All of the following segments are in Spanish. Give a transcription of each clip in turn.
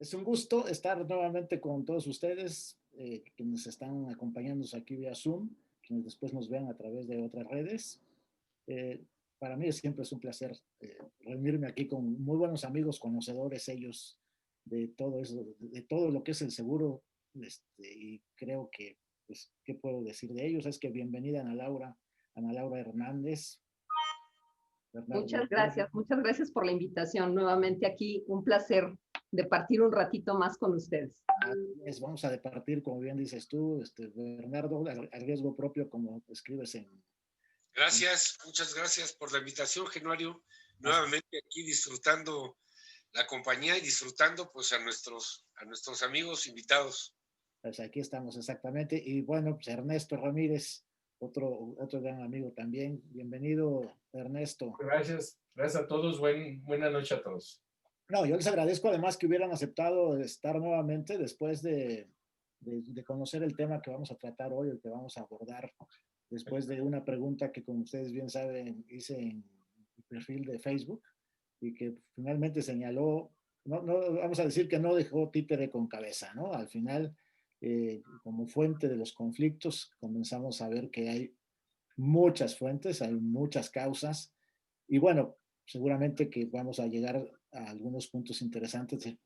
Es un gusto estar nuevamente con todos ustedes, quienes están acompañándonos aquí vía Zoom, quienes después nos vean a través de otras redes. Eh, para mí siempre es un placer reunirme aquí con muy buenos amigos, conocedores ellos de todo eso, de todo lo que es el seguro. Y creo que, pues, ¿qué puedo decir de ellos? Es que bienvenida Ana Laura Hernández, Bernardo. Muchas gracias por la invitación. Nuevamente aquí, un placer de partir un ratito más con ustedes. Vamos a departir, como bien dices tú, Bernardo, al riesgo propio, como escribes Gracias, muchas gracias por la invitación, Genuario. Nuevamente aquí disfrutando la compañía y disfrutando pues a nuestros amigos invitados. Pues aquí estamos exactamente. Y bueno, pues Ernesto Ramírez, otro gran amigo también. Bienvenido, Ernesto. Gracias a todos. Buena noche a todos. No, yo les agradezco además que hubieran aceptado estar nuevamente después de conocer el tema que vamos a tratar hoy, el que vamos a abordar, después de una pregunta que, como ustedes bien saben, hice en mi perfil de Facebook y que finalmente señaló, no vamos a decir que no dejó títere con cabeza, ¿no? Al final, como fuente de los conflictos, comenzamos a ver que hay muchas fuentes, hay muchas causas y bueno, seguramente que vamos a llegar a algunos puntos interesantes de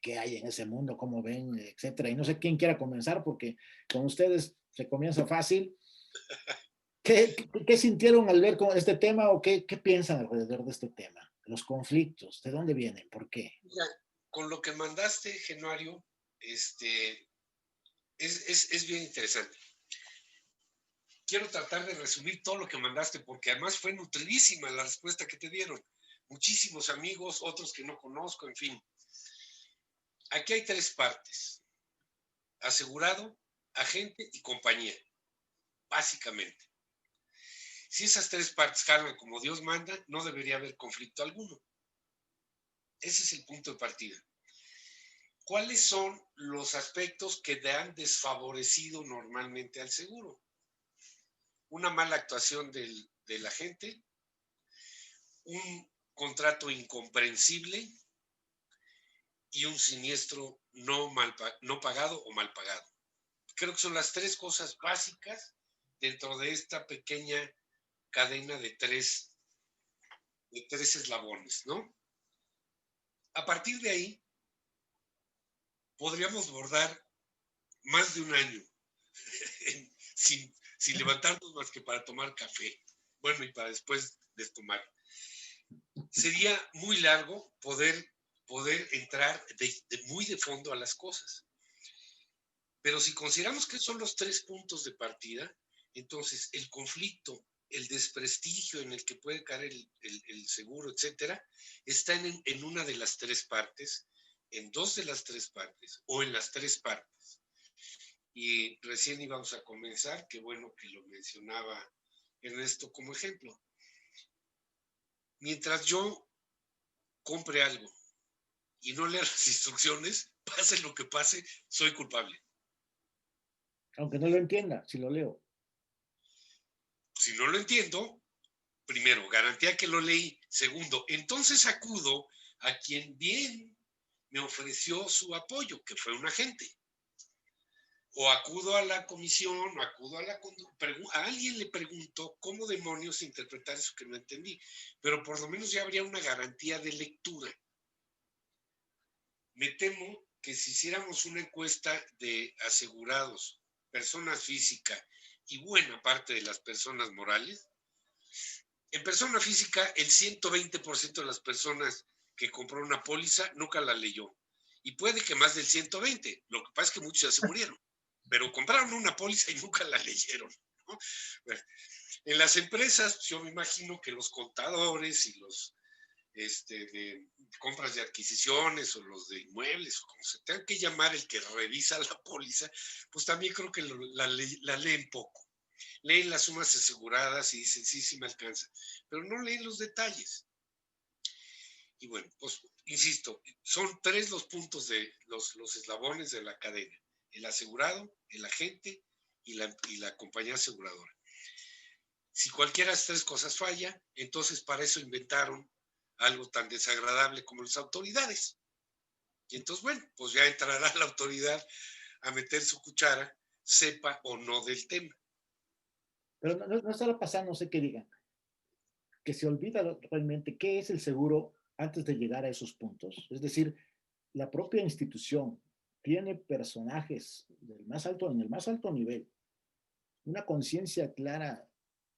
qué hay en ese mundo, cómo ven, etcétera. Y no sé quién quiera comenzar porque con ustedes se comienza fácil. ¿Qué sintieron al ver con este tema o qué piensan alrededor de este tema? Los conflictos, ¿de dónde vienen? ¿Por qué? Mira, con lo que mandaste, Genuario, es bien interesante. Quiero tratar de resumir todo lo que mandaste porque además fue nutridísima la respuesta que te dieron. Muchísimos amigos, otros que no conozco, en fin. Aquí hay tres partes: asegurado, agente y compañía, básicamente. Si esas tres partes jalan como Dios manda, no debería haber conflicto alguno. Ese es el punto de partida. ¿Cuáles son los aspectos que te han desfavorecido normalmente al seguro? Una mala actuación del agente, un contrato incomprensible y un siniestro no pagado o mal pagado. Creo que son las tres cosas básicas dentro de esta pequeña cadena de tres eslabones, ¿no? A partir de ahí, podríamos bordar más de un año sin levantarnos más que para tomar café. Bueno, y para después de tomar. Sería muy largo poder entrar muy de fondo a las cosas. Pero si consideramos que son los tres puntos de partida, entonces el conflicto, el desprestigio en el que puede caer el seguro, etcétera, está en una de las tres partes, en dos de las tres partes o en las tres partes. Y recién íbamos a comenzar, qué bueno que lo mencionaba Ernesto como ejemplo. Mientras yo compre algo y no lea las instrucciones, pase lo que pase, soy culpable. Aunque no lo entienda, si lo leo. Si no lo entiendo, primero, garantía que lo leí. Segundo, entonces acudo a quien bien me ofreció su apoyo, que fue un agente. O acudo a la comisión, o acudo a alguien le pregunto cómo demonios interpretar eso que no entendí. Pero por lo menos ya habría una garantía de lectura. Me temo que si hiciéramos una encuesta de asegurados, personas físicas y buena parte de las personas morales, en persona física el 120% de las personas que compró una póliza nunca la leyó. Y puede que más del 120. Lo que pasa es que muchos ya se murieron. Pero compraron una póliza y nunca la leyeron, ¿no? Bueno, en las empresas, yo me imagino que los contadores y los de compras de adquisiciones o los de inmuebles o como se tenga que llamar, el que revisa la póliza, pues también creo que la leen poco. Leen las sumas aseguradas y dicen, sí me alcanza, pero no leen los detalles. Y bueno, pues insisto, son tres los puntos de los eslabones de la cadena: el asegurado, el agente y la compañía aseguradora. Si cualquiera de estas tres cosas falla, entonces para eso inventaron algo tan desagradable como las autoridades. Y entonces, bueno, pues ya entrará la autoridad a meter su cuchara, sepa o no del tema. Pero no estará pasando, no sé qué digan, que se olvida realmente qué es el seguro antes de llegar a esos puntos. Es decir, la propia institución tiene personajes en el más alto nivel, una conciencia clara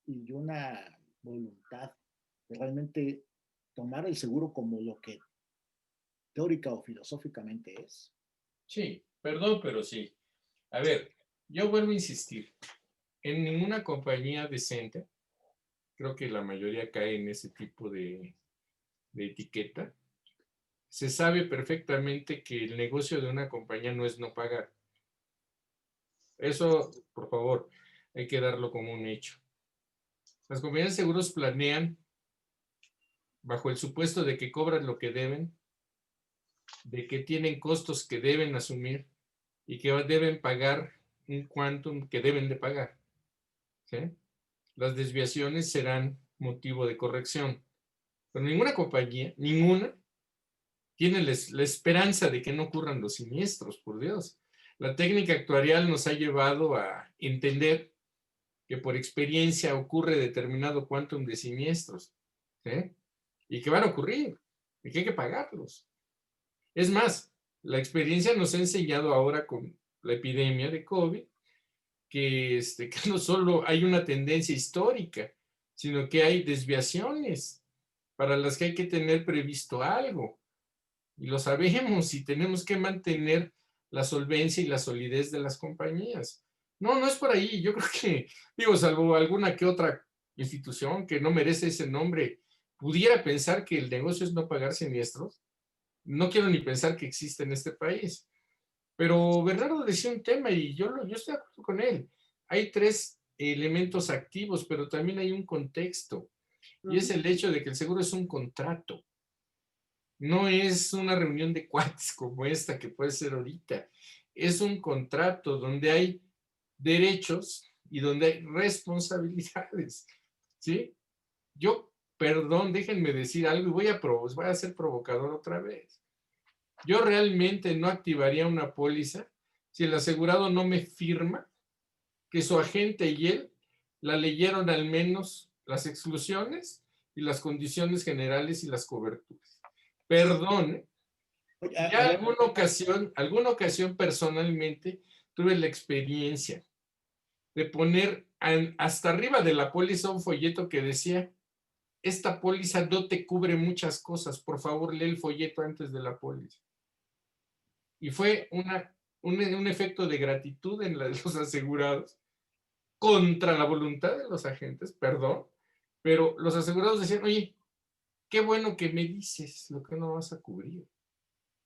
y una voluntad de realmente tomar el seguro como lo que teórica o filosóficamente es. Sí, perdón, pero sí. A ver, yo vuelvo a insistir. En ninguna compañía decente, creo que la mayoría cae en ese tipo de etiqueta, se sabe perfectamente que el negocio de una compañía no es no pagar. Eso, por favor, hay que darlo como un hecho. Las compañías de seguros planean bajo el supuesto de que cobran lo que deben, de que tienen costos que deben asumir y que deben pagar un quantum que deben de pagar. ¿Sí? Las desviaciones serán motivo de corrección. Pero ninguna compañía, ninguna, tiene la esperanza de que no ocurran los siniestros, por Dios. La técnica actuarial nos ha llevado a entender que por experiencia ocurre determinado quantum de siniestros, ¿sí? Y que van a ocurrir, y que hay que pagarlos. Es más, la experiencia nos ha enseñado ahora con la epidemia de COVID que no solo hay una tendencia histórica, sino que hay desviaciones para las que hay que tener previsto algo. Y lo sabemos y tenemos que mantener la solvencia y la solidez de las compañías. No, no es por ahí. Yo creo que, digo, salvo alguna que otra institución que no merece ese nombre, pudiera pensar que el negocio es no pagar siniestros. No quiero ni pensar que existe en este país. Pero Bernardo decía un tema y yo estoy de acuerdo con él. Hay tres elementos activos, pero también hay un contexto. Y es el hecho de que el seguro es un contrato. No es una reunión de cuates como esta que puede ser ahorita. Es un contrato donde hay derechos y donde hay responsabilidades. ¿Sí? Yo, perdón, déjenme decir algo y voy a ser provocador otra vez. Yo realmente no activaría una póliza si el asegurado no me firma que su agente y él la leyeron al menos las exclusiones y las condiciones generales y las coberturas. Perdón, Oye, ya alguna ocasión personalmente tuve la experiencia de poner hasta arriba de la póliza un folleto que decía: esta póliza no te cubre muchas cosas, por favor lee el folleto antes de la póliza. Y fue un efecto de gratitud en los asegurados contra la voluntad de los agentes, perdón, pero los asegurados decían: oye, qué bueno que me dices lo que no vas a cubrir,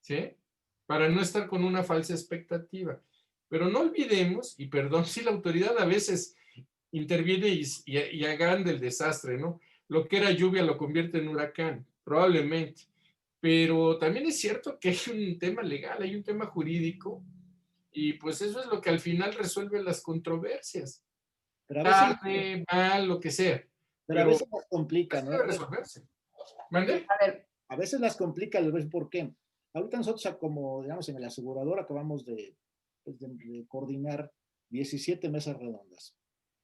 ¿sí? Para no estar con una falsa expectativa. Pero no olvidemos, y perdón si la autoridad a veces interviene y agranda el desastre, ¿no? Lo que era lluvia lo convierte en huracán, probablemente. Pero también es cierto que hay un tema legal, hay un tema jurídico, y pues eso es lo que al final resuelve las controversias. pero a veces, Tarde, mal, lo que sea. pero a Pero veces las complica, ¿no? debe resolverse. ¿Mande? A ver, A veces las complica, les voy a decir por qué. Ahorita nosotros, como digamos, en el asegurador acabamos de coordinar 17 mesas redondas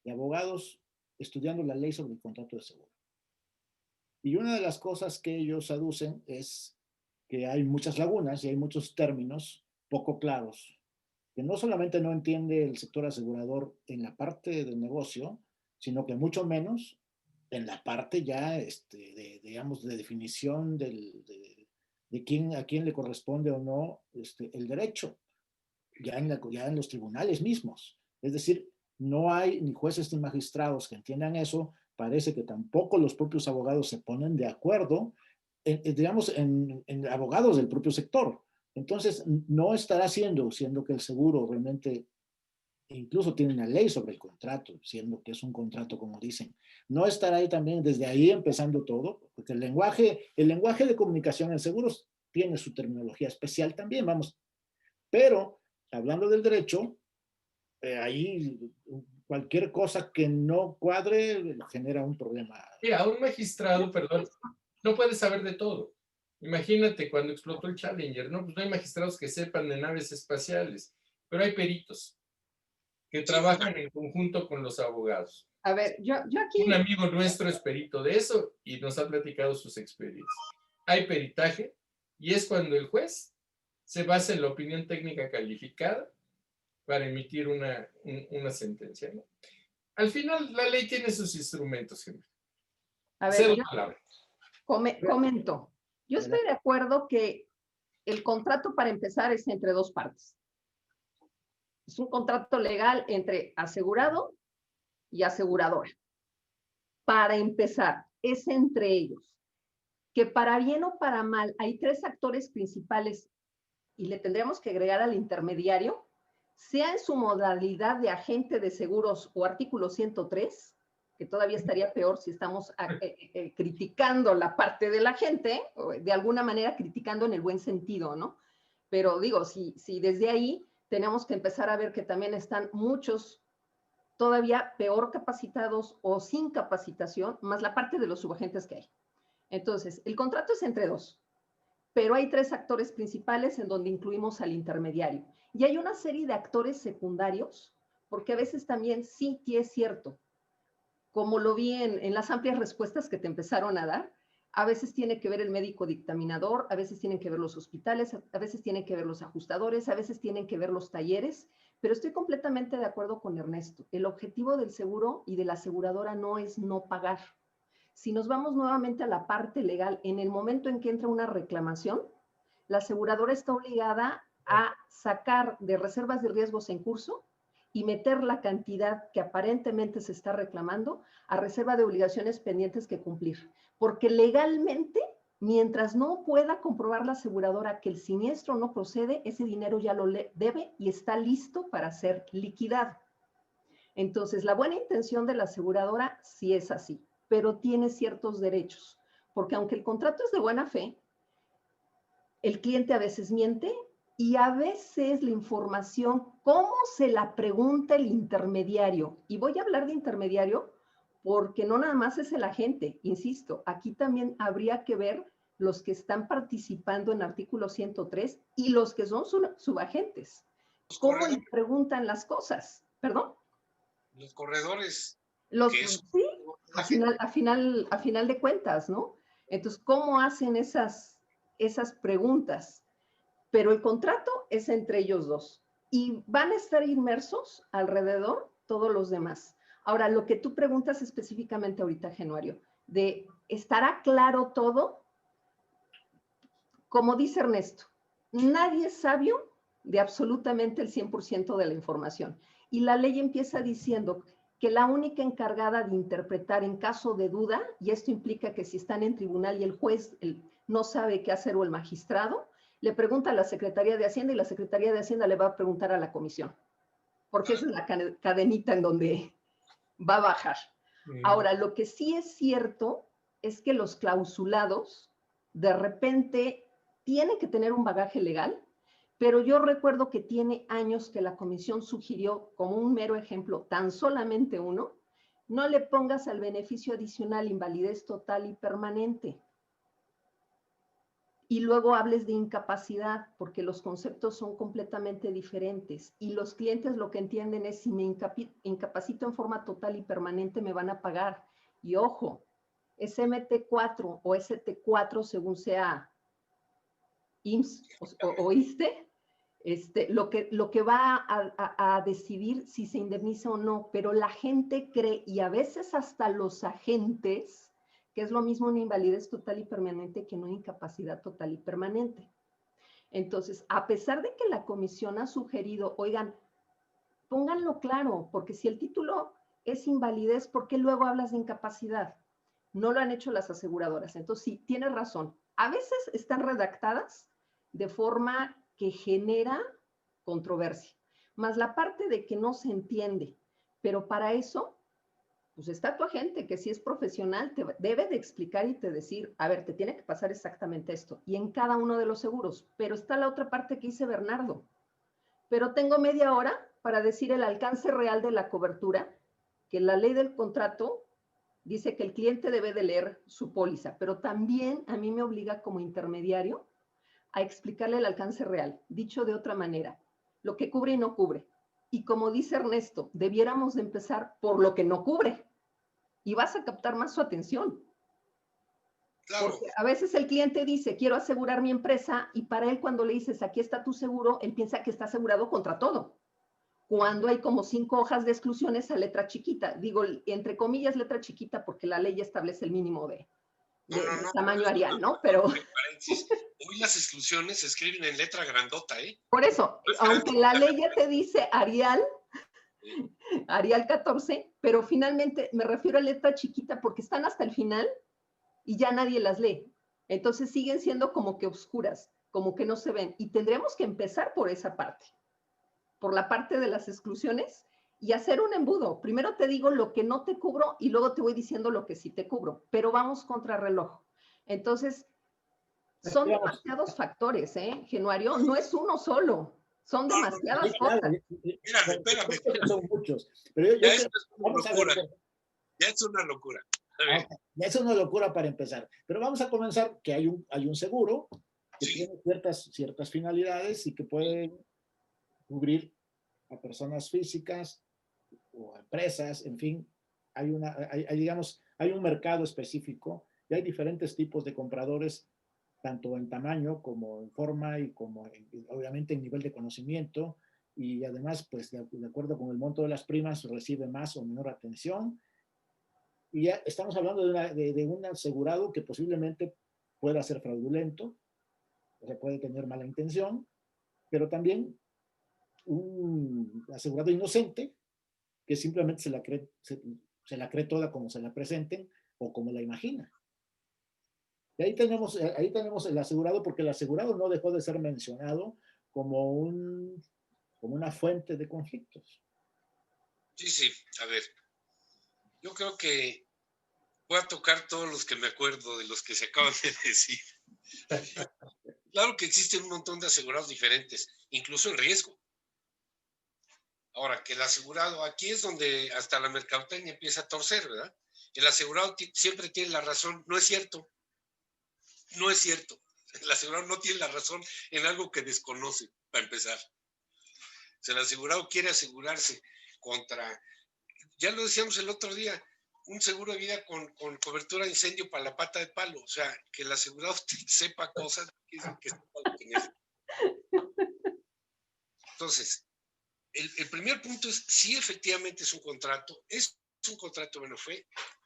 de abogados estudiando la ley sobre el contrato de seguro. Y una de las cosas que ellos aducen es que hay muchas lagunas y hay muchos términos poco claros, que no solamente no entiende el sector asegurador en la parte del negocio, sino que mucho menos en la parte ya, digamos, de definición de quién, a quién le corresponde o no el derecho, ya en los tribunales mismos. Es decir, no hay ni jueces ni magistrados que entiendan eso. Parece que tampoco los propios abogados se ponen de acuerdo, digamos, en abogados del propio sector. Entonces, no estará siendo que el seguro realmente, incluso tiene una ley sobre el contrato, siendo que es un contrato, como dicen. No estará ahí también, desde ahí empezando todo, porque el lenguaje de comunicación en seguros tiene su terminología especial también, vamos. Pero, hablando del derecho, ahí cualquier cosa que no cuadre genera un problema. Mira, un magistrado, perdón, no puede saber de todo. Imagínate cuando explotó el Challenger, ¿no? Pues no hay magistrados que sepan de naves espaciales, pero hay peritos que trabajan en conjunto con los abogados. A ver, yo aquí... Un amigo nuestro es perito de eso y nos ha platicado sus experiencias. Hay peritaje y es cuando el juez se basa en la opinión técnica calificada para emitir una sentencia, ¿no? Al final, la ley tiene sus instrumentos, Henry. A ver, yo palabra. comento. Yo estoy de acuerdo que el contrato, para empezar, es entre dos partes. Es un contrato legal entre asegurado y aseguradora. Para empezar, es entre ellos. Que para bien o para mal, hay tres actores principales y le tendríamos que agregar al intermediario, sea en su modalidad de agente de seguros o artículo 103, que todavía estaría peor si estamos criticando la parte de la gente, de alguna manera criticando en el buen sentido, ¿no? Pero digo, si desde ahí tenemos que empezar a ver que también están muchos todavía peor capacitados o sin capacitación, más la parte de los subagentes que hay. Entonces, el contrato es entre dos, pero hay tres actores principales en donde incluimos al intermediario. Y hay una serie de actores secundarios, porque a veces también sí es cierto, como lo vi en las amplias respuestas que te empezaron a dar, a veces tiene que ver el médico dictaminador, a veces tienen que ver los hospitales, a veces tienen que ver los ajustadores, a veces tienen que ver los talleres, pero estoy completamente de acuerdo con Ernesto. El objetivo del seguro y de la aseguradora no es no pagar. Si nos vamos nuevamente a la parte legal, en el momento en que entra una reclamación, la aseguradora está obligada a sacar de reservas de riesgos en curso y meter la cantidad que aparentemente se está reclamando a reserva de obligaciones pendientes que cumplir. Porque legalmente, mientras no pueda comprobar la aseguradora que el siniestro no procede, ese dinero ya lo debe y está listo para ser liquidado. Entonces, la buena intención de la aseguradora sí es así, pero tiene ciertos derechos, porque aunque el contrato es de buena fe, el cliente a veces miente y a veces la información, ¿cómo se la pregunta el intermediario? Y voy a hablar de intermediario porque no nada más es el agente, insisto, aquí también habría que ver los que están participando en artículo 103 y los que son subagentes. ¿Cómo le preguntan las cosas? ¿Perdón? Los corredores. Sí, a final de cuentas, ¿no? Entonces, ¿cómo hacen esas preguntas? Pero el contrato es entre ellos dos y van a estar inmersos alrededor todos los demás. Ahora, lo que tú preguntas específicamente ahorita, Genuario, de ¿estará claro todo? Como dice Ernesto, nadie es sabio de absolutamente el 100% de la información. Y la ley empieza diciendo que la única encargada de interpretar en caso de duda, y esto implica que si están en tribunal y el juez no sabe qué hacer o el magistrado, le pregunta a la Secretaría de Hacienda y la Secretaría de Hacienda le va a preguntar a la comisión, porque esa es la cadenita en donde va a bajar. Ahora, lo que sí es cierto es que los clausulados de repente tienen que tener un bagaje legal, pero yo recuerdo que tiene años que la comisión sugirió, como un mero ejemplo, tan solamente uno, no le pongas al beneficio adicional invalidez total y permanente. Y luego hables de incapacidad, porque los conceptos son completamente diferentes. Y los clientes lo que entienden es, si me incapacito en forma total y permanente, me van a pagar. Y ojo, es MT4 o ST4, según sea IMSS o ISSSTE, lo que va a decidir si se indemniza o no. Pero la gente cree, y a veces hasta los agentes, que es lo mismo una invalidez total y permanente que una incapacidad total y permanente. Entonces, a pesar de que la comisión ha sugerido, oigan, pónganlo claro, porque si el título es invalidez, ¿por qué luego hablas de incapacidad? No lo han hecho las aseguradoras. Entonces, sí, tienes razón. A veces están redactadas de forma que genera controversia, más la parte de que no se entiende. Pero para eso, pues está tu agente, que si es profesional, te debe de explicar y te decir, a ver, te tiene que pasar exactamente esto, y en cada uno de los seguros. Pero está la otra parte que dice Bernardo. Pero tengo media hora para decir el alcance real de la cobertura, que la ley del contrato dice que el cliente debe de leer su póliza, pero también a mí me obliga como intermediario a explicarle el alcance real. Dicho de otra manera, lo que cubre y no cubre. Y como dice Ernesto, debiéramos de empezar por lo que no cubre y vas a captar más su atención. Claro. Porque a veces el cliente dice, quiero asegurar mi empresa, y para él cuando le dices, aquí está tu seguro, él piensa que está asegurado contra todo. Cuando hay como 5 hojas de exclusiones a letra chiquita. Digo, entre comillas, letra chiquita, porque la ley establece el mínimo de tamaño Arial, ¿no? Pero... Hoy las exclusiones se escriben en letra grandota, ¿eh? Por eso, aunque la ley ya te dice Arial, Arial 14, pero finalmente me refiero a letra chiquita porque están hasta el final y ya nadie las lee. Entonces siguen siendo como que oscuras, como que no se ven. Y tendremos que empezar por esa parte, por la parte de las exclusiones y hacer un embudo. Primero te digo lo que no te cubro y luego te voy diciendo lo que sí te cubro, pero vamos contra reloj. Entonces, son demasiados factores, ¿eh, Genuario? No es uno solo. Son demasiadas cosas. Espérame. Son muchos. Pero ya es una locura. Ya es una locura. Ya es una locura para empezar. Pero vamos a comenzar que hay un seguro que tiene ciertas finalidades y que puede cubrir a personas físicas o a empresas, en fin. Hay un mercado específico y hay diferentes tipos de compradores, tanto en tamaño como en forma y como obviamente en nivel de conocimiento, y además pues de acuerdo con el monto de las primas recibe más o menor atención, y ya estamos hablando de un asegurado que posiblemente pueda ser fraudulento, o sea, puede tener mala intención, pero también un asegurado inocente que simplemente se la cree toda como se la presenten o como la imagina. Y ahí tenemos el asegurado, porque el asegurado no dejó de ser mencionado como una fuente de conflictos. Sí, a ver, yo creo que voy a tocar todos los que me acuerdo de los que se acaban de decir. Claro que existen un montón de asegurados diferentes, incluso en riesgo. Ahora, que el asegurado, aquí es donde hasta la mercadotecnia empieza a torcer, ¿verdad? El asegurado siempre tiene la razón. No es cierto. No es cierto. El asegurado no tiene la razón en algo que desconoce, para empezar. O sea, el asegurado quiere asegurarse contra, ya lo decíamos el otro día, un seguro de vida con cobertura de incendio para la pata de palo. O sea, que el asegurado sepa cosas que sepa lo que necesita. Entonces, el primer punto es, sí, efectivamente es un contrato bueno,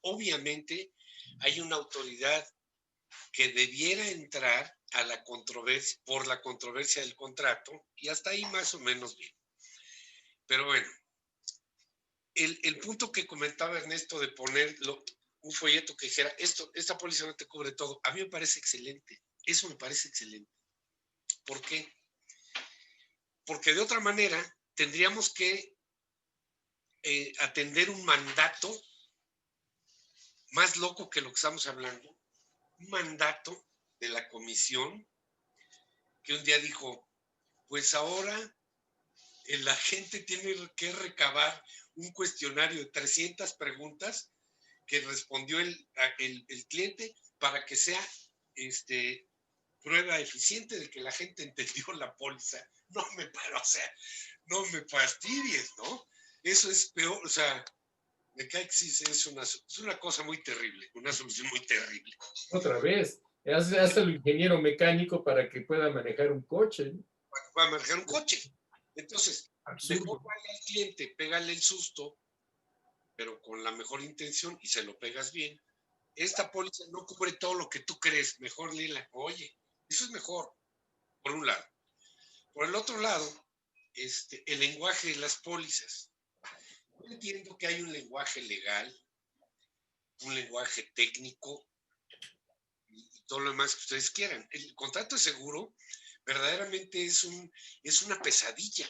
obviamente hay una autoridad que debiera entrar a la controversia, por la controversia del contrato, y hasta ahí más o menos bien. Pero bueno, el punto que comentaba Ernesto de poner un folleto que dijera, esta póliza no te cubre todo, a mí me parece excelente. Eso me parece excelente. ¿Por qué? Porque de otra manera tendríamos que atender un mandato más loco que lo que estamos hablando, un mandato de la comisión que un día dijo, pues ahora la gente tiene que recabar un cuestionario de 300 preguntas que respondió el cliente para que sea prueba eficiente de que la gente entendió la póliza. No me fastidies, ¿no? Eso es peor, o sea, me cae que sí, es una cosa muy terrible, una solución muy terrible. Otra vez, hace el ingeniero mecánico para que pueda manejar un coche. Para manejar un coche. Entonces, mejor vaya al cliente, pégale el susto, pero con la mejor intención y se lo pegas bien. Esta póliza no cubre todo lo que tú crees, mejor léela. Oye, eso es mejor, por un lado. Por el otro lado, el lenguaje de las pólizas. Yo entiendo que hay un lenguaje legal, un lenguaje técnico y todo lo demás que ustedes quieran. El contrato de seguro verdaderamente es una pesadilla.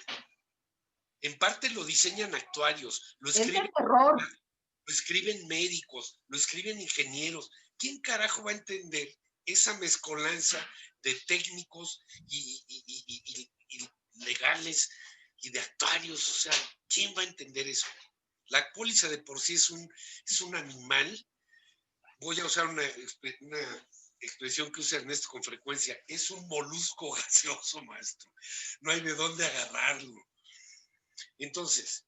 En parte lo diseñan actuarios, lo escriben médicos, lo escriben ingenieros. ¿Quién carajo va a entender esa mezcolanza de técnicos y legales y de actuarios? O sea, ¿quién va a entender eso? La póliza de por sí es un animal voy a usar una expresión que usa Ernesto con frecuencia, es un molusco gaseoso, maestro. No hay de dónde agarrarlo. Entonces,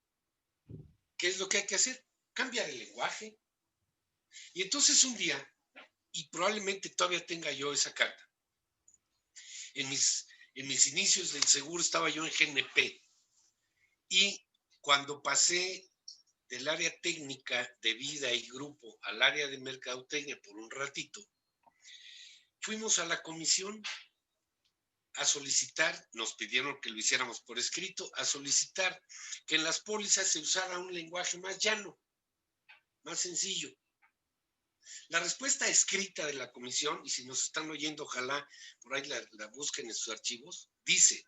¿qué es lo que hay que hacer? Cambiar el lenguaje. Y entonces un día, y probablemente todavía tenga yo esa carta, en mis inicios del seguro estaba yo en GNP, y cuando pasé del área técnica de vida y grupo al área de mercadotecnia por un ratito, fuimos a la comisión a solicitar, nos pidieron que lo hiciéramos por escrito, a solicitar que en las pólizas se usara un lenguaje más llano, más sencillo. La respuesta escrita de la comisión, y si nos están oyendo, ojalá por ahí la busquen en sus archivos, dice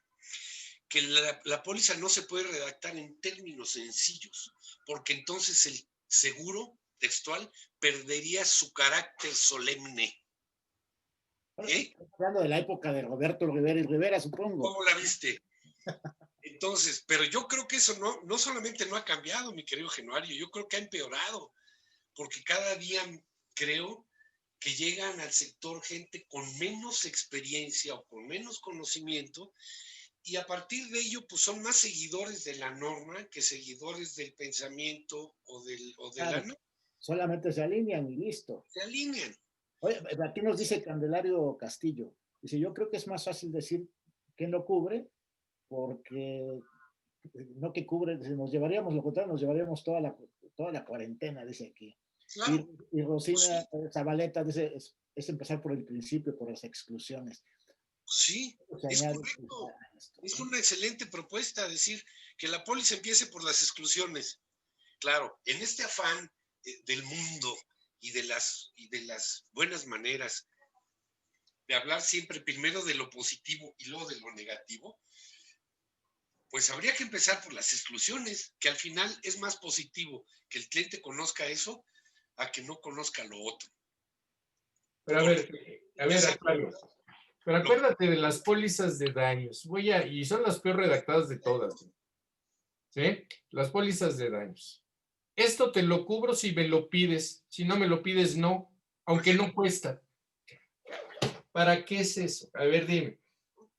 que la póliza no se puede redactar en términos sencillos, porque entonces el seguro textual perdería su carácter solemne. Hablando de la época de Roberto Rivera y Rivera, supongo. ¿Cómo la viste? Entonces, pero yo creo que eso no solamente no ha cambiado, mi querido Genuario, yo creo que ha empeorado, porque cada día creo que llegan al sector gente con menos experiencia o con menos conocimiento, y a partir de ello, pues son más seguidores de la norma que seguidores del pensamiento o de claro, la norma. Solamente se alinean y listo. Se alinean. Oye, aquí nos dice Candelario Castillo. Dice, yo creo que es más fácil decir que no cubre, porque no que cubre, nos llevaríamos, lo contrario, nos llevaríamos toda la cuarentena, dice aquí. Claro. Y Rosina Zabaleta dice, es empezar por el principio, por las exclusiones. Sí, es correcto. Es una excelente propuesta, decir que la póliza empiece por las exclusiones. Claro, en este afán del mundo y de las buenas maneras de hablar siempre primero de lo positivo y luego de lo negativo, pues habría que empezar por las exclusiones, que al final es más positivo que el cliente conozca eso a que no conozca lo otro. Pero a ver, Acuario, pero acuérdate de las pólizas de daños. Y son las peor redactadas de todas. ¿Sí? Las pólizas de daños. Esto te lo cubro si me lo pides. Si no me lo pides, no. Aunque no cuesta. ¿Para qué es eso? A ver, dime.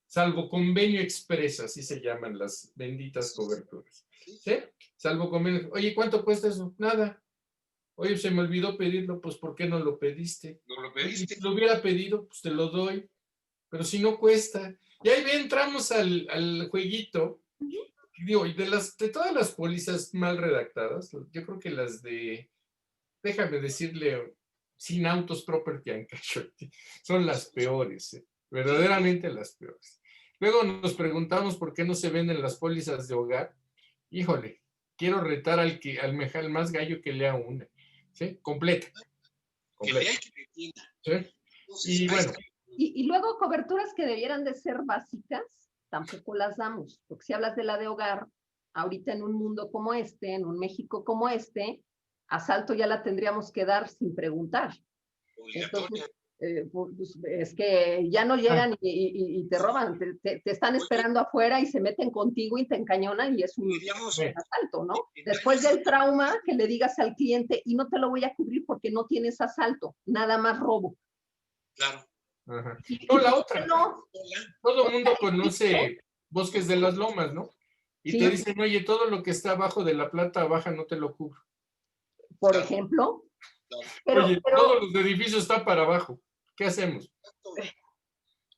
Salvo convenio expresa, así se llaman las benditas coberturas. ¿Sí? Salvo convenio. Oye, ¿cuánto cuesta eso? Nada. Oye, se me olvidó pedirlo, pues ¿por qué no lo pediste? No lo pediste. Oye, si lo hubiera pedido, pues te lo doy. Pero si no cuesta. Y ahí entramos al jueguito. Digo, y de todas las pólizas mal redactadas, yo creo que las déjame decirle, sin autos, property and casualty, son las peores, verdaderamente las peores. Luego nos preguntamos por qué no se venden las pólizas de hogar. Híjole, quiero retar al más gallo que lea una, ¿sí? Completa. Que lea y que entienda. ¿Sí? Entonces, y bueno. Y luego coberturas que debieran de ser básicas, tampoco las damos, porque si hablas de la de hogar, ahorita en un mundo como este, en un México como este, asalto ya la tendríamos que dar sin preguntar. Entonces, pues, es que ya no llegan y te roban, te están esperando afuera y se meten contigo y te encañonan y es un asalto, ¿no? Después del trauma, que le digas al cliente, y no te lo voy a cubrir porque no tienes asalto, nada más robo. Claro. Ajá. No, la otra. No. Todo el mundo conoce Bosques de las Lomas, ¿no? Y te dicen, oye, todo lo que está abajo de la planta baja no te lo cubro. Por ejemplo. Oye, todos los edificios están para abajo. ¿Qué hacemos?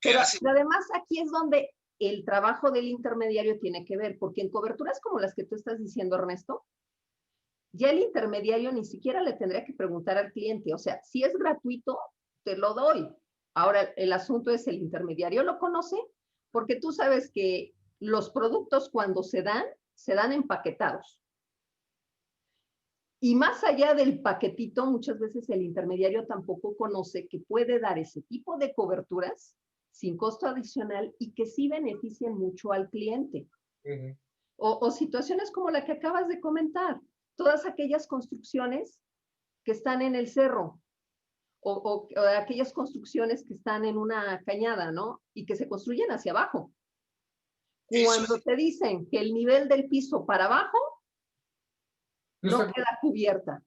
Pero además aquí es donde el trabajo del intermediario tiene que ver, porque en coberturas como las que tú estás diciendo, Ernesto, ya el intermediario ni siquiera le tendría que preguntar al cliente, o sea, si es gratuito, te lo doy. Ahora, el asunto es, ¿el intermediario lo conoce? Porque tú sabes que los productos cuando se dan empaquetados. Y más allá del paquetito, muchas veces el intermediario tampoco conoce que puede dar ese tipo de coberturas sin costo adicional y que sí beneficien mucho al cliente. Uh-huh. O situaciones como la que acabas de comentar, todas aquellas construcciones que están en el cerro, o aquellas construcciones que están en una cañada, ¿no? Y que se construyen hacia abajo. Cuando te dicen que el nivel del piso para abajo no queda cubierta.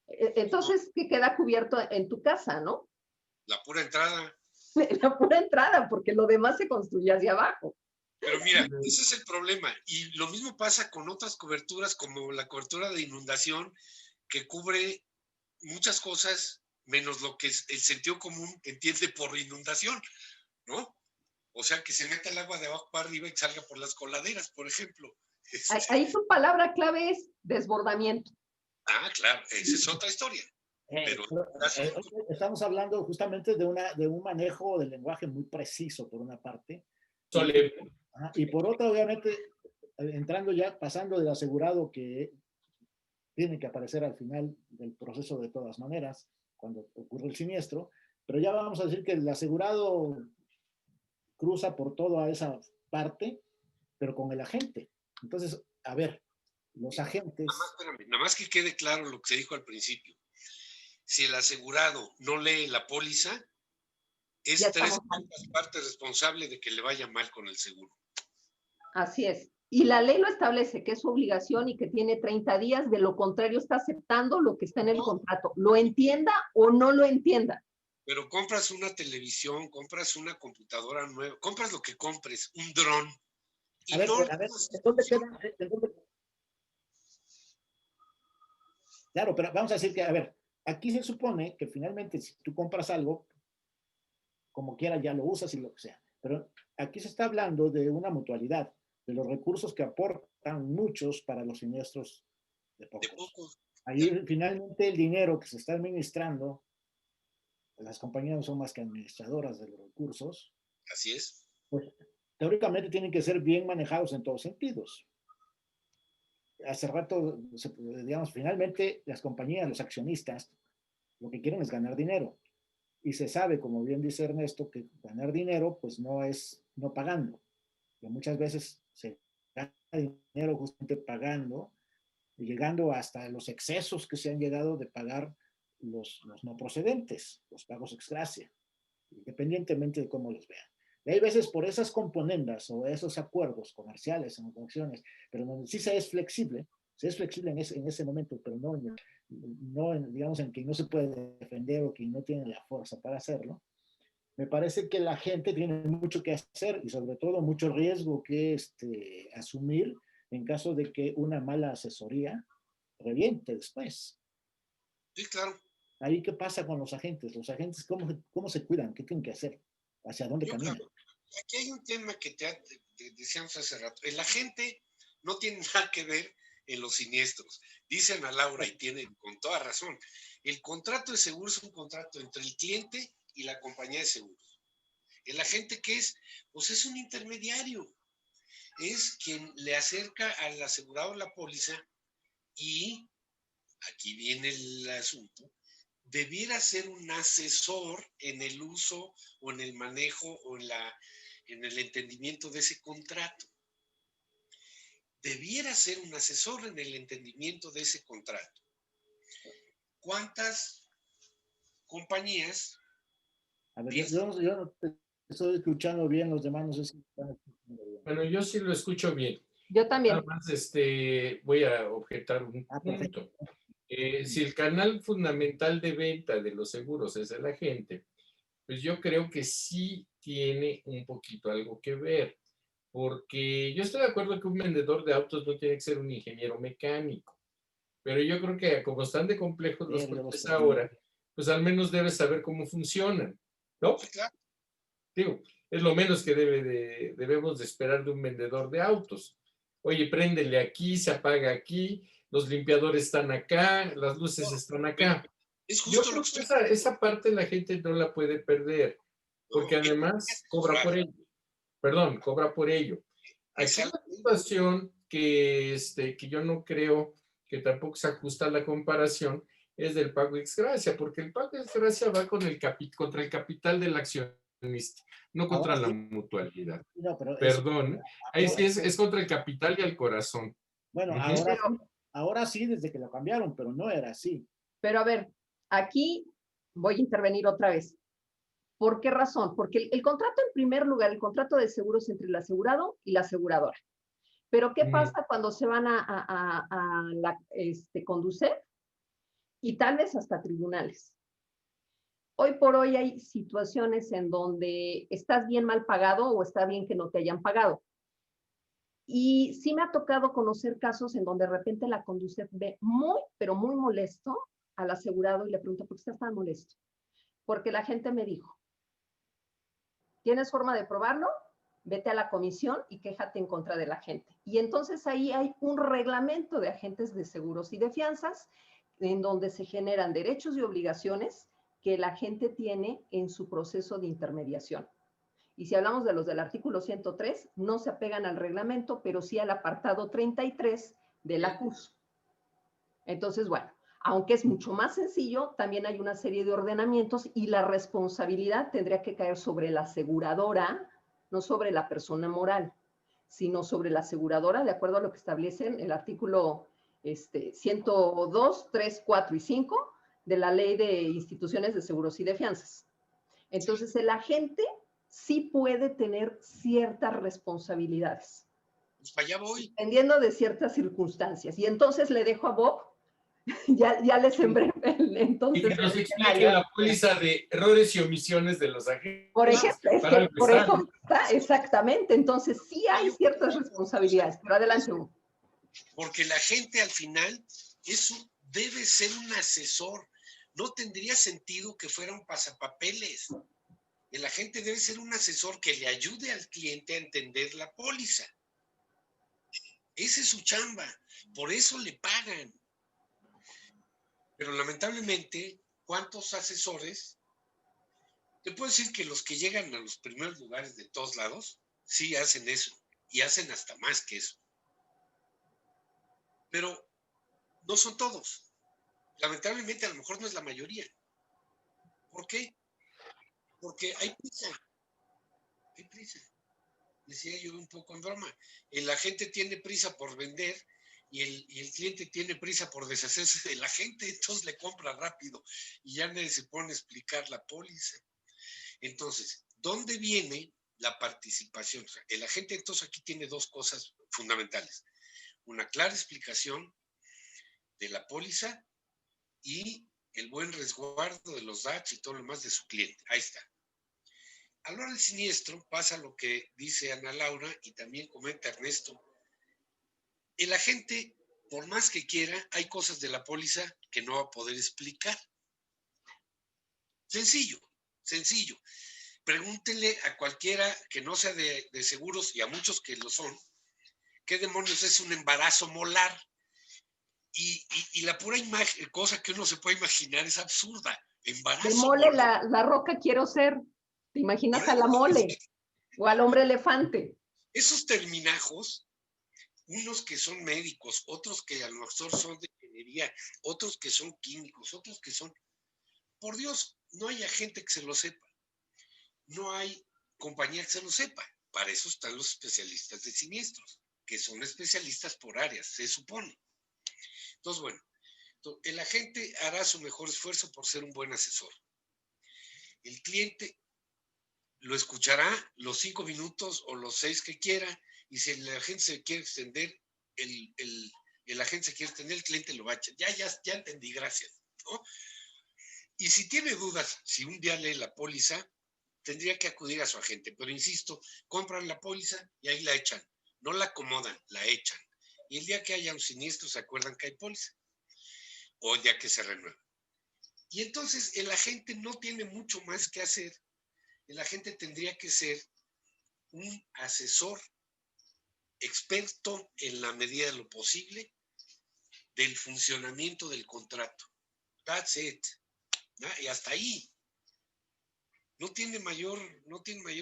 Entonces, ¿qué queda cubierto en tu casa, no? La pura entrada. La pura entrada, porque lo demás se construye hacia abajo. Pero mira, ese es el problema. Y lo mismo pasa con otras coberturas, como la cobertura de inundación, que cubre muchas cosas, menos lo que el sentido común entiende por inundación, ¿no? O sea, que se meta el agua de abajo para arriba y salga por las coladeras, por ejemplo. Ahí tu palabra clave es desbordamiento. Ah, claro, esa es otra historia. Pero estamos hablando justamente de un manejo del lenguaje muy preciso, por una parte. Y por otra, obviamente, entrando ya, pasando del asegurado que tiene que aparecer al final del proceso de todas maneras, cuando ocurre el siniestro, pero ya vamos a decir que el asegurado cruza por toda esa parte, pero con el agente. Entonces, a ver, los agentes... Nada más que quede claro lo que se dijo al principio. Si el asegurado no lee la póliza, es 3 partes responsable de que le vaya mal con el seguro. Así es. Y la ley lo establece, que es su obligación y que tiene 30 días, de lo contrario está aceptando lo que está en el contrato. Lo entienda o no lo entienda. Pero compras una televisión, compras una computadora nueva, compras lo que compres, un dron. A ver, ¿dónde queda? Claro, pero vamos a decir que, a ver, aquí se supone que finalmente si tú compras algo, como quiera ya lo usas y lo que sea. Pero aquí se está hablando de una mutualidad, de los recursos que aportan muchos para los siniestros de pocos. Ahí finalmente el dinero que se está administrando, las compañías no son más que administradoras de los recursos. Así es. Pues teóricamente tienen que ser bien manejados en todos sentidos. Hace rato, digamos, finalmente las compañías, los accionistas, lo que quieren es ganar dinero. Y se sabe, como bien dice Ernesto, que ganar dinero pues no es no pagando. Que muchas veces se gana dinero justamente pagando, y llegando hasta los excesos que se han llegado de pagar los no procedentes, los pagos ex gracia, independientemente de cómo los vean. Y hay veces por esas componendas o esos acuerdos comerciales, en acciones, pero donde sí se es flexible en ese momento, pero digamos, en que no se puede defender o que no tiene la fuerza para hacerlo. Me parece que la gente tiene mucho que hacer y sobre todo mucho riesgo que asumir en caso de que una mala asesoría reviente después. Sí, claro. Ahí, ¿qué pasa con los agentes? Los agentes, ¿cómo se cuidan? ¿Qué tienen que hacer? ¿Hacia dónde caminan? Claro. Aquí hay un tema que decíamos hace rato. El agente no tiene nada que ver en los siniestros. Dicen a Laura, y tienen con toda razón, el contrato de seguro es un contrato entre el cliente y la compañía de seguros. El agente, ¿qué es? Pues es un intermediario. Es quien le acerca al asegurado la póliza y, aquí viene el asunto, debiera ser un asesor en el uso o en el manejo o en el entendimiento de ese contrato. Debiera ser un asesor en el entendimiento de ese contrato. ¿Cuántas compañías? A ver, yo no te estoy escuchando bien, los demás no sé si están escuchando bien. Bueno, yo sí lo escucho bien. Yo también. Nada más voy a objetar un punto. Si el canal fundamental de venta de los seguros es el agente, pues yo creo que sí tiene un poquito algo que ver, porque yo estoy de acuerdo que un vendedor de autos no tiene que ser un ingeniero mecánico, pero yo creo que como están de complejos los coches ahora, pues al menos debe saber cómo funcionan, ¿no? Digo, es lo menos que debemos de esperar de un vendedor de autos. Oye, préndele aquí, se apaga aquí, los limpiadores están acá, las luces están acá. Yo creo que esa parte la gente no la puede perder, porque además cobra por ello. Perdón, cobra por ello. Aquí hay una situación que yo no creo que tampoco se ajusta a la comparación, es del pago ex gracia, porque el pago ex gracia va contra el capital del accionista, no contra la mutualidad. No, perdón, ahí sí es contra el capital y el corazón. Bueno, ahora sí, desde que lo cambiaron, pero no era así. Pero a ver, aquí voy a intervenir otra vez. ¿Por qué razón? Porque el contrato, en primer lugar, el contrato de seguros entre el asegurado y la aseguradora. Pero ¿qué pasa cuando se van a conducir? y tal vez hasta tribunales. Hoy por hoy hay situaciones en donde estás bien mal pagado o está bien que no te hayan pagado. Y sí me ha tocado conocer casos en donde de repente la conducente ve muy, pero muy molesto al asegurado y le pregunta, ¿por qué estás tan molesto? Porque la gente me dijo, ¿tienes forma de probarlo? Vete a la comisión y quéjate en contra de la gente. Y entonces ahí hay un reglamento de agentes de seguros y de fianzas en donde se generan derechos y obligaciones que la gente tiene en su proceso de intermediación. Y si hablamos de los del artículo 103, no se apegan al reglamento, pero sí al apartado 33 de la CUS. Entonces, bueno, aunque es mucho más sencillo, también hay una serie de ordenamientos y la responsabilidad tendría que caer sobre la aseguradora, no sobre la persona moral, sino sobre la aseguradora, de acuerdo a lo que establecen el artículo 102, 3, 4 y 5 de la Ley de Instituciones de Seguros y de Fianzas. Entonces, el agente sí puede tener ciertas responsabilidades. Pues para allá voy. Dependiendo de ciertas circunstancias. Y entonces le dejo a Bob, ya le sembré entonces. Y que nos explique la póliza de errores y omisiones de los agentes. Por ejemplo, es que por eso está, exactamente. Entonces sí hay ciertas responsabilidades. Pero adelante, Bob. Porque la gente al final, eso debe ser un asesor. No tendría sentido que fuera un pasapapeles. El agente debe ser un asesor que le ayude al cliente a entender la póliza. Esa es su chamba. Por eso le pagan. Pero lamentablemente, ¿cuántos asesores? Te puedo decir que los que llegan a los primeros lugares de todos lados, sí hacen eso. Y hacen hasta más que eso. Pero no son todos. Lamentablemente, a lo mejor no es la mayoría. ¿Por qué? Porque hay prisa. Hay prisa. Decía yo un poco en broma. El agente tiene prisa por vender y el cliente tiene prisa por deshacerse de la gente, entonces le compra rápido y ya nadie se pone a explicar la póliza. Entonces, ¿dónde viene la participación? O sea, el agente entonces aquí tiene dos cosas fundamentales. Una clara explicación de la póliza y el buen resguardo de los datos y todo lo más de su cliente. Ahí está. A la hora del siniestro pasa lo que dice Ana Laura y también comenta Ernesto. El agente, por más que quiera, hay cosas de la póliza que no va a poder explicar. Sencillo, sencillo. Pregúntenle a cualquiera que no sea de seguros y a muchos que lo son, ¿qué demonios es un embarazo molar? Y la pura cosa que uno se puede imaginar es absurda. Embarazo de mole molar. la roca quiero ser. ¿Te imaginas a la mole? O al hombre elefante. Esos terminajos, unos que son médicos, otros que a lo mejor son de ingeniería, otros que son químicos, otros que son... Por Dios, no hay agente que se lo sepa. No hay compañía que se lo sepa. Para eso están los especialistas de siniestros, que son especialistas por áreas, se supone. Entonces, bueno, el agente hará su mejor esfuerzo por ser un buen asesor. El cliente lo escuchará los 5 minutos o los 6 que quiera, y si el agente se quiere extender, el agente se quiere extender, el cliente lo va a echar. Ya entendí, gracias, ¿no? Y si tiene dudas, si un día lee la póliza, tendría que acudir a su agente. Pero insisto, compran la póliza y ahí la echan. No la acomodan, la echan. Y el día que haya un siniestro, se acuerdan que hay póliza. O el día que se renueva. Y entonces el agente no tiene mucho más que hacer. El agente tendría que ser un asesor experto en la medida de lo posible del funcionamiento del contrato. That's it. ¿No? Y hasta ahí. No tiene mayor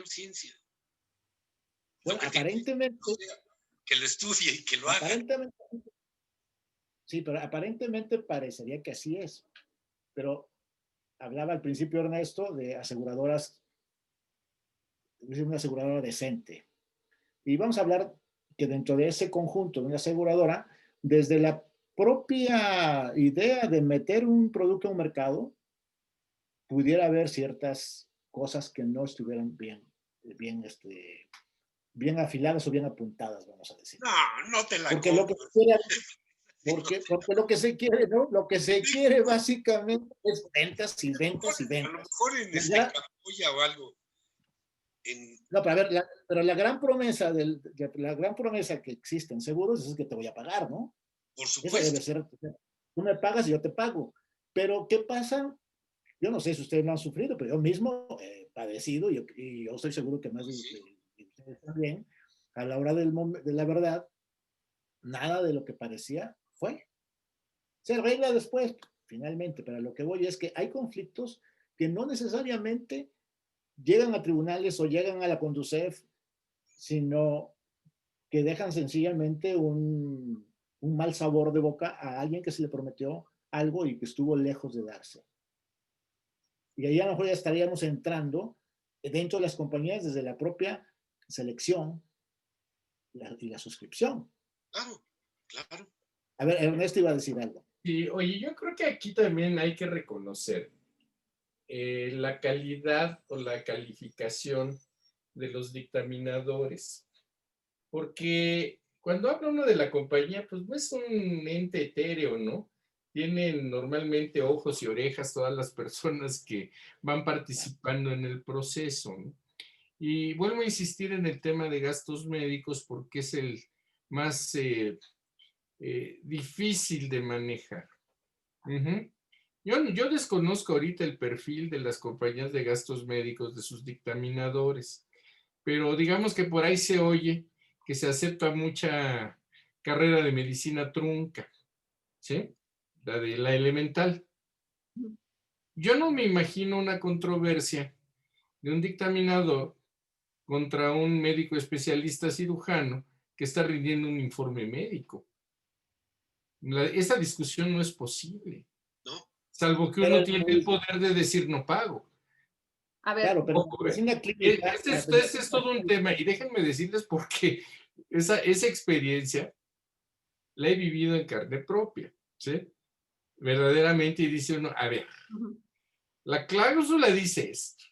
ciencia. Bueno, aparentemente... Que lo estudie y que lo haga. Sí, pero aparentemente parecería que así es. Pero hablaba al principio Ernesto de aseguradoras, es una aseguradora decente. Y vamos a hablar que dentro de ese conjunto de una aseguradora, desde la propia idea de meter un producto a un mercado, pudiera haber ciertas cosas que no estuvieran bien afiladas o bien apuntadas, vamos a decir. No te la porque lo que quiere, Porque lo que se quiere, ¿no? Lo que se quiere básicamente es ventas y ventas y A lo ventas. mejor en Capoya o algo. No, pero a ver, pero la gran promesa la gran promesa que existe en seguros es que te voy a pagar, ¿no? Por Esa supuesto. debe ser, tú me pagas y yo te pago. Pero, ¿qué pasa? Yo no sé si ustedes lo han sufrido, pero yo mismo he padecido, y yo estoy seguro que más de ustedes también, a la hora de la verdad, nada de lo que parecía fue. Se arregla después, finalmente, pero lo que voy es que hay conflictos que no necesariamente llegan a tribunales o llegan a la Conducef, sino que dejan sencillamente un mal sabor de boca a alguien que se le prometió algo y que estuvo lejos de darse. Y ahí a lo mejor ya estaríamos entrando dentro de las compañías desde la propia selección y la suscripción. Claro, claro. A ver, Ernesto iba a decir algo. Sí, oye, yo creo que aquí también hay que reconocer la calidad o la calificación de los dictaminadores, porque cuando habla uno de la compañía, pues no es un ente etéreo, ¿no? Tienen normalmente ojos y orejas todas las personas que van participando en el proceso, ¿no? Y vuelvo a insistir en el tema de gastos médicos porque es el más difícil de manejar. Yo desconozco ahorita el perfil de las compañías de gastos médicos, de sus dictaminadores, pero digamos que por ahí se oye que se acepta mucha carrera de medicina trunca, ¿sí? La de la elemental. Yo no me imagino una controversia de un dictaminador contra un médico especialista cirujano que está rindiendo un informe médico. Esa discusión no es posible. ¿No? Salvo que uno tiene el poder de decir no pago. A ver, claro, pero medicina clínica, este es todo un tema y déjenme decirles por qué esa experiencia la he vivido en carne propia, ¿sí? Verdaderamente, y dice uno, a ver, la cláusula dice esto,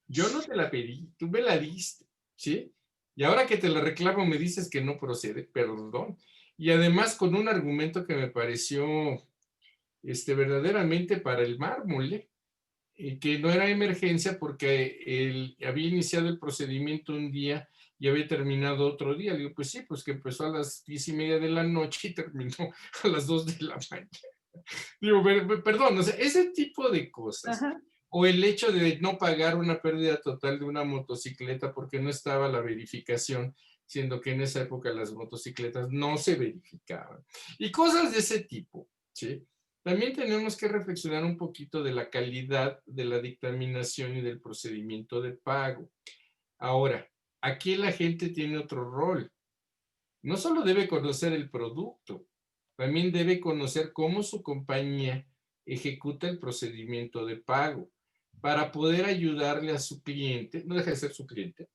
yo no te la pedí, tú me la diste, ¿sí? Y ahora que te la reclamo me dices que no procede, perdón. Y además con un argumento que me pareció verdaderamente para el mármol, que no era emergencia porque él había iniciado el procedimiento un día y había terminado otro día. Le digo, pues sí, pues que empezó a las 10:30 de la noche y terminó a las 2 de la mañana. Digo, perdón, o sea, ese tipo de cosas. ajá. O el hecho de no pagar una pérdida total de una motocicleta porque no estaba la verificación, siendo que en esa época las motocicletas no se verificaban. Y cosas de ese tipo, ¿sí? También tenemos que reflexionar un poquito de la calidad de la dictaminación y del procedimiento de pago. Ahora, aquí la gente tiene otro rol. No solo debe conocer el producto, también debe conocer cómo su compañía ejecuta el procedimiento de pago para poder ayudarle a su cliente, no deja de ser su cliente,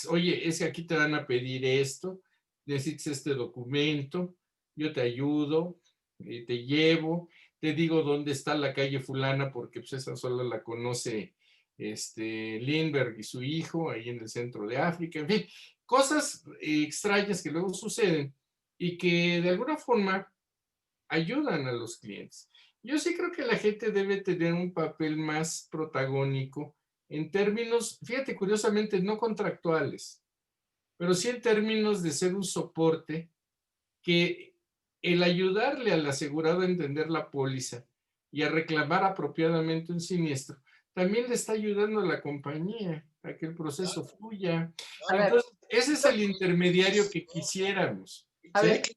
oye, es que aquí te van a pedir esto, necesitas este documento, yo te ayudo, te llevo, te digo dónde está la calle fulana porque pues esa solo la conoce Lindbergh y su hijo ahí en el centro de África, en fin, cosas extrañas que luego suceden y que de alguna forma ayudan a los clientes. Yo sí creo que la gente debe tener un papel más protagónico en términos, fíjate, curiosamente, no contractuales, pero sí en términos de ser un soporte que el ayudarle al asegurado a entender la póliza y a reclamar apropiadamente un siniestro, también le está ayudando a la compañía a que el proceso fluya. Entonces, ese es el intermediario que quisiéramos. A ver, ¿sí?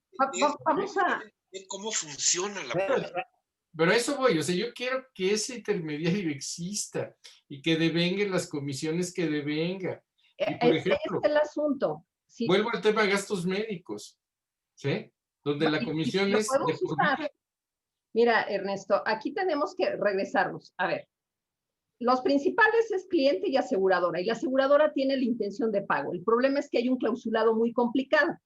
vamos a... ¿Cómo funciona la póliza? Pero a eso voy, o sea, yo quiero que ese intermediario exista y que devenguen las comisiones que devenga. Y por ejemplo, es el asunto. Sí. Vuelvo al tema de gastos médicos, ¿sí? Donde la comisión es de por vida. Mira, Ernesto, aquí tenemos que regresarnos. A ver, los principales es cliente y aseguradora, y la aseguradora tiene la intención de pago. El problema es que hay un clausulado muy complicado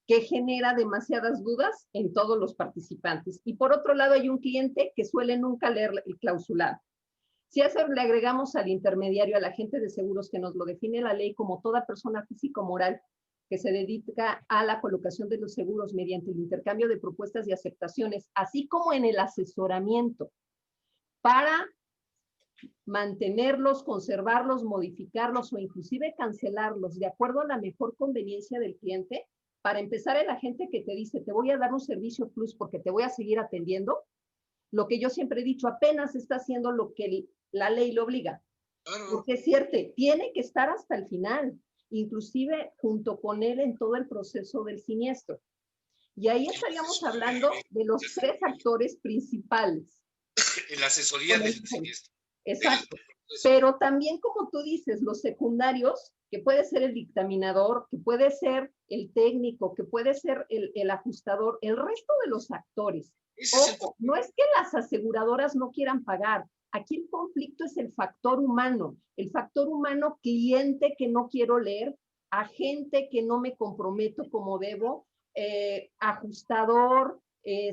que genera demasiadas dudas en todos los participantes. Y por otro lado, hay un cliente que suele nunca leer el clausulado. Si a eso le agregamos al intermediario, al agente de seguros que nos lo define la ley como toda persona física o moral que se dedica a la colocación de los seguros mediante el intercambio de propuestas y aceptaciones, así como en el asesoramiento, para mantenerlos, conservarlos, modificarlos o inclusive cancelarlos de acuerdo a la mejor conveniencia del cliente. Para empezar, el agente que te dice, te voy a dar un servicio plus porque te voy a seguir atendiendo, lo que yo siempre he dicho, apenas está haciendo lo que la ley le obliga. Porque es cierto, tiene que estar hasta el final, inclusive junto con él en todo el proceso del siniestro. Y ahí estaríamos hablando de los 3 actores principales. En la asesoría del siniestro. Exacto. Pero también, como tú dices, los secundarios, que puede ser el dictaminador, que puede ser el técnico, que puede ser el ajustador, el resto de los actores. Ojo, no es que las aseguradoras no quieran pagar. Aquí el conflicto es el factor humano cliente que no quiero leer, agente que no me comprometo como debo, ajustador,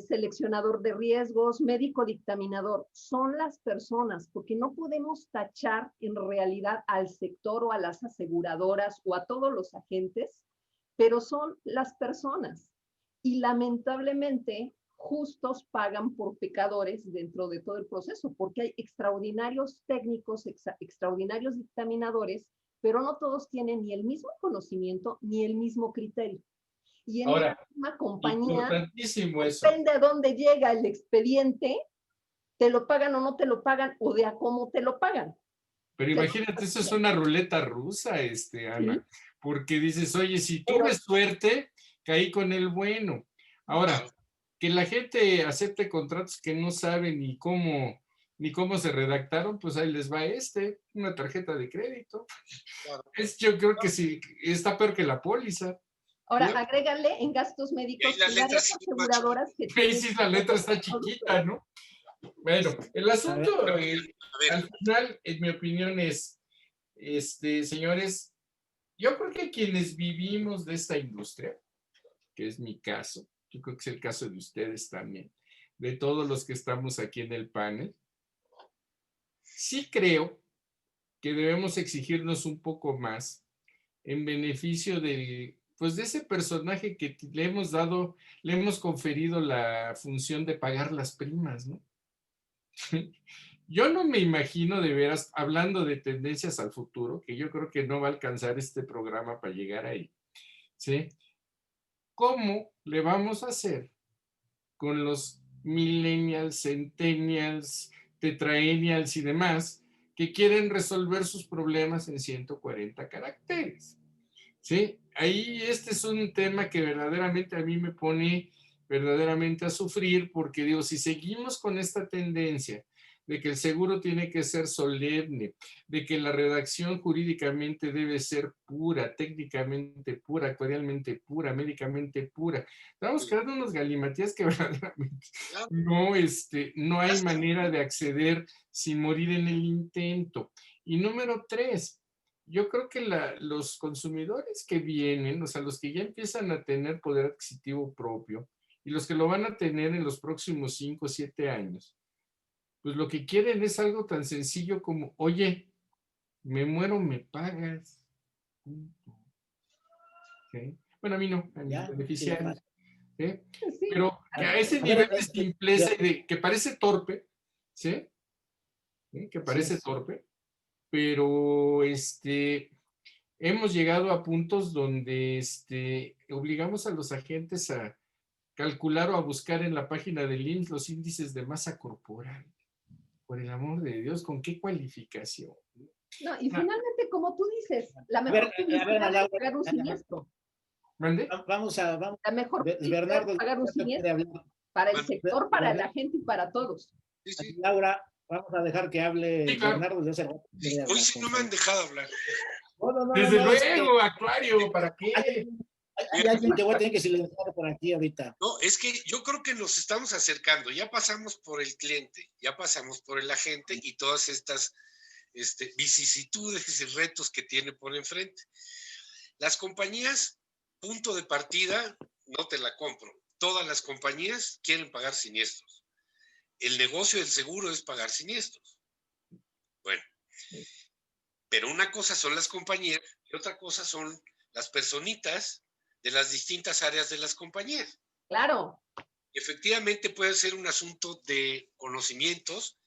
seleccionador de riesgos, médico dictaminador, son las personas, porque no podemos tachar en realidad al sector o a las aseguradoras o a todos los agentes, pero son las personas. Y lamentablemente, justos pagan por pecadores dentro de todo el proceso, porque hay extraordinarios técnicos, extraordinarios dictaminadores, pero no todos tienen ni el mismo conocimiento ni el mismo criterio. Y en Ahora, la misma compañía, depende de dónde llega el expediente, te lo pagan o no te lo pagan, o de a cómo te lo pagan. Pero imagínate, eso es una ruleta rusa, Ana, ¿sí? Porque dices, oye, si tuve suerte, caí con el bueno. Ahora, que la gente acepte contratos que no sabe ni cómo se redactaron, pues ahí les va una tarjeta de crédito. Claro. Yo creo que sí, está peor que la póliza. Ahora, ¿sí? Agrégale en gastos médicos varias aseguradoras que tienen... Sí, la letra está chiquita, ¿no? Bueno, el asunto, al final, en mi opinión es, señores, yo creo que quienes vivimos de esta industria, que es mi caso, yo creo que es el caso de ustedes también, de todos los que estamos aquí en el panel, sí creo que debemos exigirnos un poco más en beneficio de ese personaje que le hemos conferido la función de pagar las primas, ¿no? Yo no me imagino de veras, hablando de tendencias al futuro, que yo creo que no va a alcanzar este programa para llegar ahí, ¿sí? ¿Cómo le vamos a hacer con los millennials, centennials, tetraennials y demás que quieren resolver sus problemas en 140 caracteres? ¿Sí? Ahí este es un tema que verdaderamente a mí me pone verdaderamente a sufrir, porque digo, si seguimos con esta tendencia de que el seguro tiene que ser solemne, de que la redacción jurídicamente debe ser pura, técnicamente pura, actuarialmente pura, médicamente pura, estamos creando unos galimatías que verdaderamente no hay manera de acceder sin morir en el intento. Y número 3, yo creo que los consumidores que vienen, o sea, los que ya empiezan a tener poder adquisitivo propio y los que lo van a tener en los próximos 5 o 7 años, pues lo que quieren es algo tan sencillo como, oye, me muero, me pagas. ¿Okay? Bueno, a mí no, a mis beneficiarios. ¿Sí? Sí. Pero que a ese nivel de simpleza y de que parece torpe, ¿sí? ¿Sí? Que parece torpe, pero hemos llegado a puntos donde obligamos a los agentes a calcular o a buscar en la página del IMSS los índices de masa corporal. Por el amor de Dios, ¿con qué cualificación? No, y finalmente, como tú dices, la mejor publicidad es pagar un siniestro. ¿Mande? La mejor publicidad es pagar un siniestro. Para el sector, para la gente y para todos. Sí, sí. Laura, vamos a dejar que hable Bernardo desde hace rato. Hoy sí no me han dejado hablar. Desde luego, Acuario, ¿para qué? Hay alguien que voy a tener que silenciar por aquí ahorita. No, es que yo creo que nos estamos acercando. Ya pasamos por el cliente, ya pasamos por el agente y todas estas vicisitudes y retos que tiene por enfrente. Las compañías, punto de partida, no te la compro. Todas las compañías quieren pagar siniestros. El negocio del seguro es pagar siniestros. Bueno, pero una cosa son las compañías y otra cosa son las personitas de las distintas áreas de las compañías. Claro. Efectivamente puede ser un asunto de conocimientos,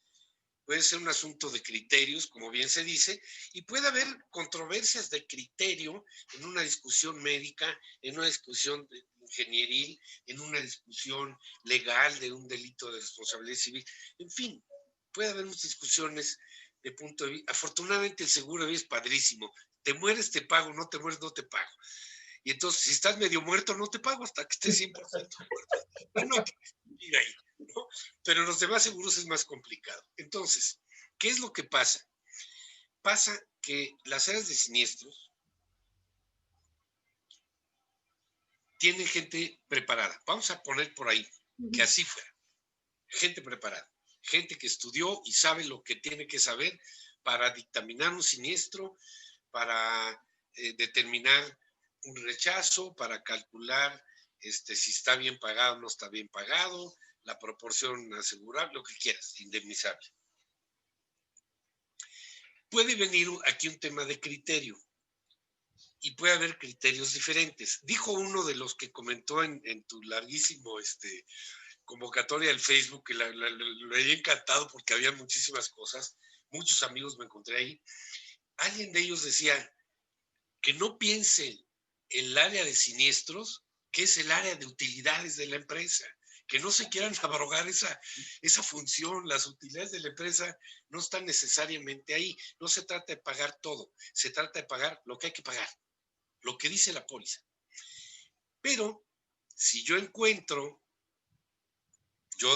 puede ser un asunto de criterios, como bien se dice, y puede haber controversias de criterio en una discusión médica, en una discusión ingenieril, en una discusión legal de un delito de responsabilidad civil. En fin, puede haber muchas discusiones de punto de vista. Afortunadamente el seguro de vida es padrísimo. Te mueres, te pago, no te mueres, no te pago. Y entonces, si estás medio muerto, no te pago hasta que estés 100% muerto. Bueno, mira ahí, ¿no? Pero en los demás seguros es más complicado. Entonces, ¿qué es lo que pasa? Pasa que las áreas de siniestros tienen gente preparada. Vamos a poner por ahí que así fuera. Gente preparada. Gente que estudió y sabe lo que tiene que saber para dictaminar un siniestro, para determinar un rechazo, para calcular si está bien pagado o no está bien pagado, la proporción asegurable, lo que quieras, indemnizable. Puede venir aquí un tema de criterio y puede haber criterios diferentes. Dijo uno de los que comentó en tu larguísimo convocatoria del Facebook, que lo había encantado porque había muchísimas cosas, muchos amigos me encontré ahí. Alguien de ellos decía que no piensen el área de siniestros, que es el área de utilidades de la empresa, que no se quieran abrogar esa función. Las utilidades de la empresa no están necesariamente ahí. No se trata de pagar todo, se trata de pagar lo que hay que pagar, lo que dice la póliza. Pero si yo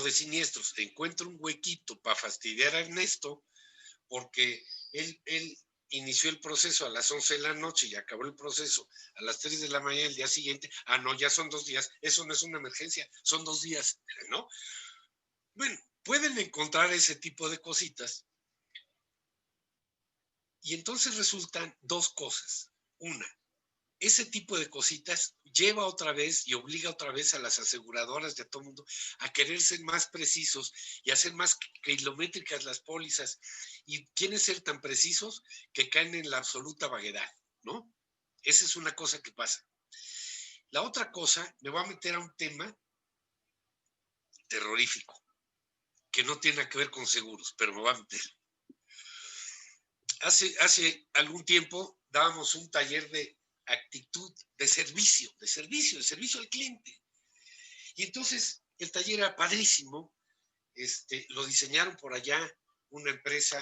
de siniestros, encuentro un huequito para fastidiar a Ernesto, porque él inició el proceso a las 11 de la noche y acabó el proceso a las 3 de la mañana del día siguiente. No, ya son 2 días. Eso no es una emergencia, son 2 días, ¿no? Bueno, pueden encontrar ese tipo de cositas. Y entonces resultan 2 cosas. Una, ese tipo de cositas lleva otra vez y obliga otra vez a las aseguradoras y a todo el mundo a querer ser más precisos y hacer más kilométricas las pólizas. Y quieren ser tan precisos que caen en la absoluta vaguedad, ¿no? Esa es una cosa que pasa. La otra cosa, me voy a meter a un tema terrorífico, que no tiene nada que ver con seguros, pero me voy a meter. Hace algún tiempo dábamos un taller de actitud de servicio al cliente. Y entonces el taller era padrísimo, lo diseñaron por allá una empresa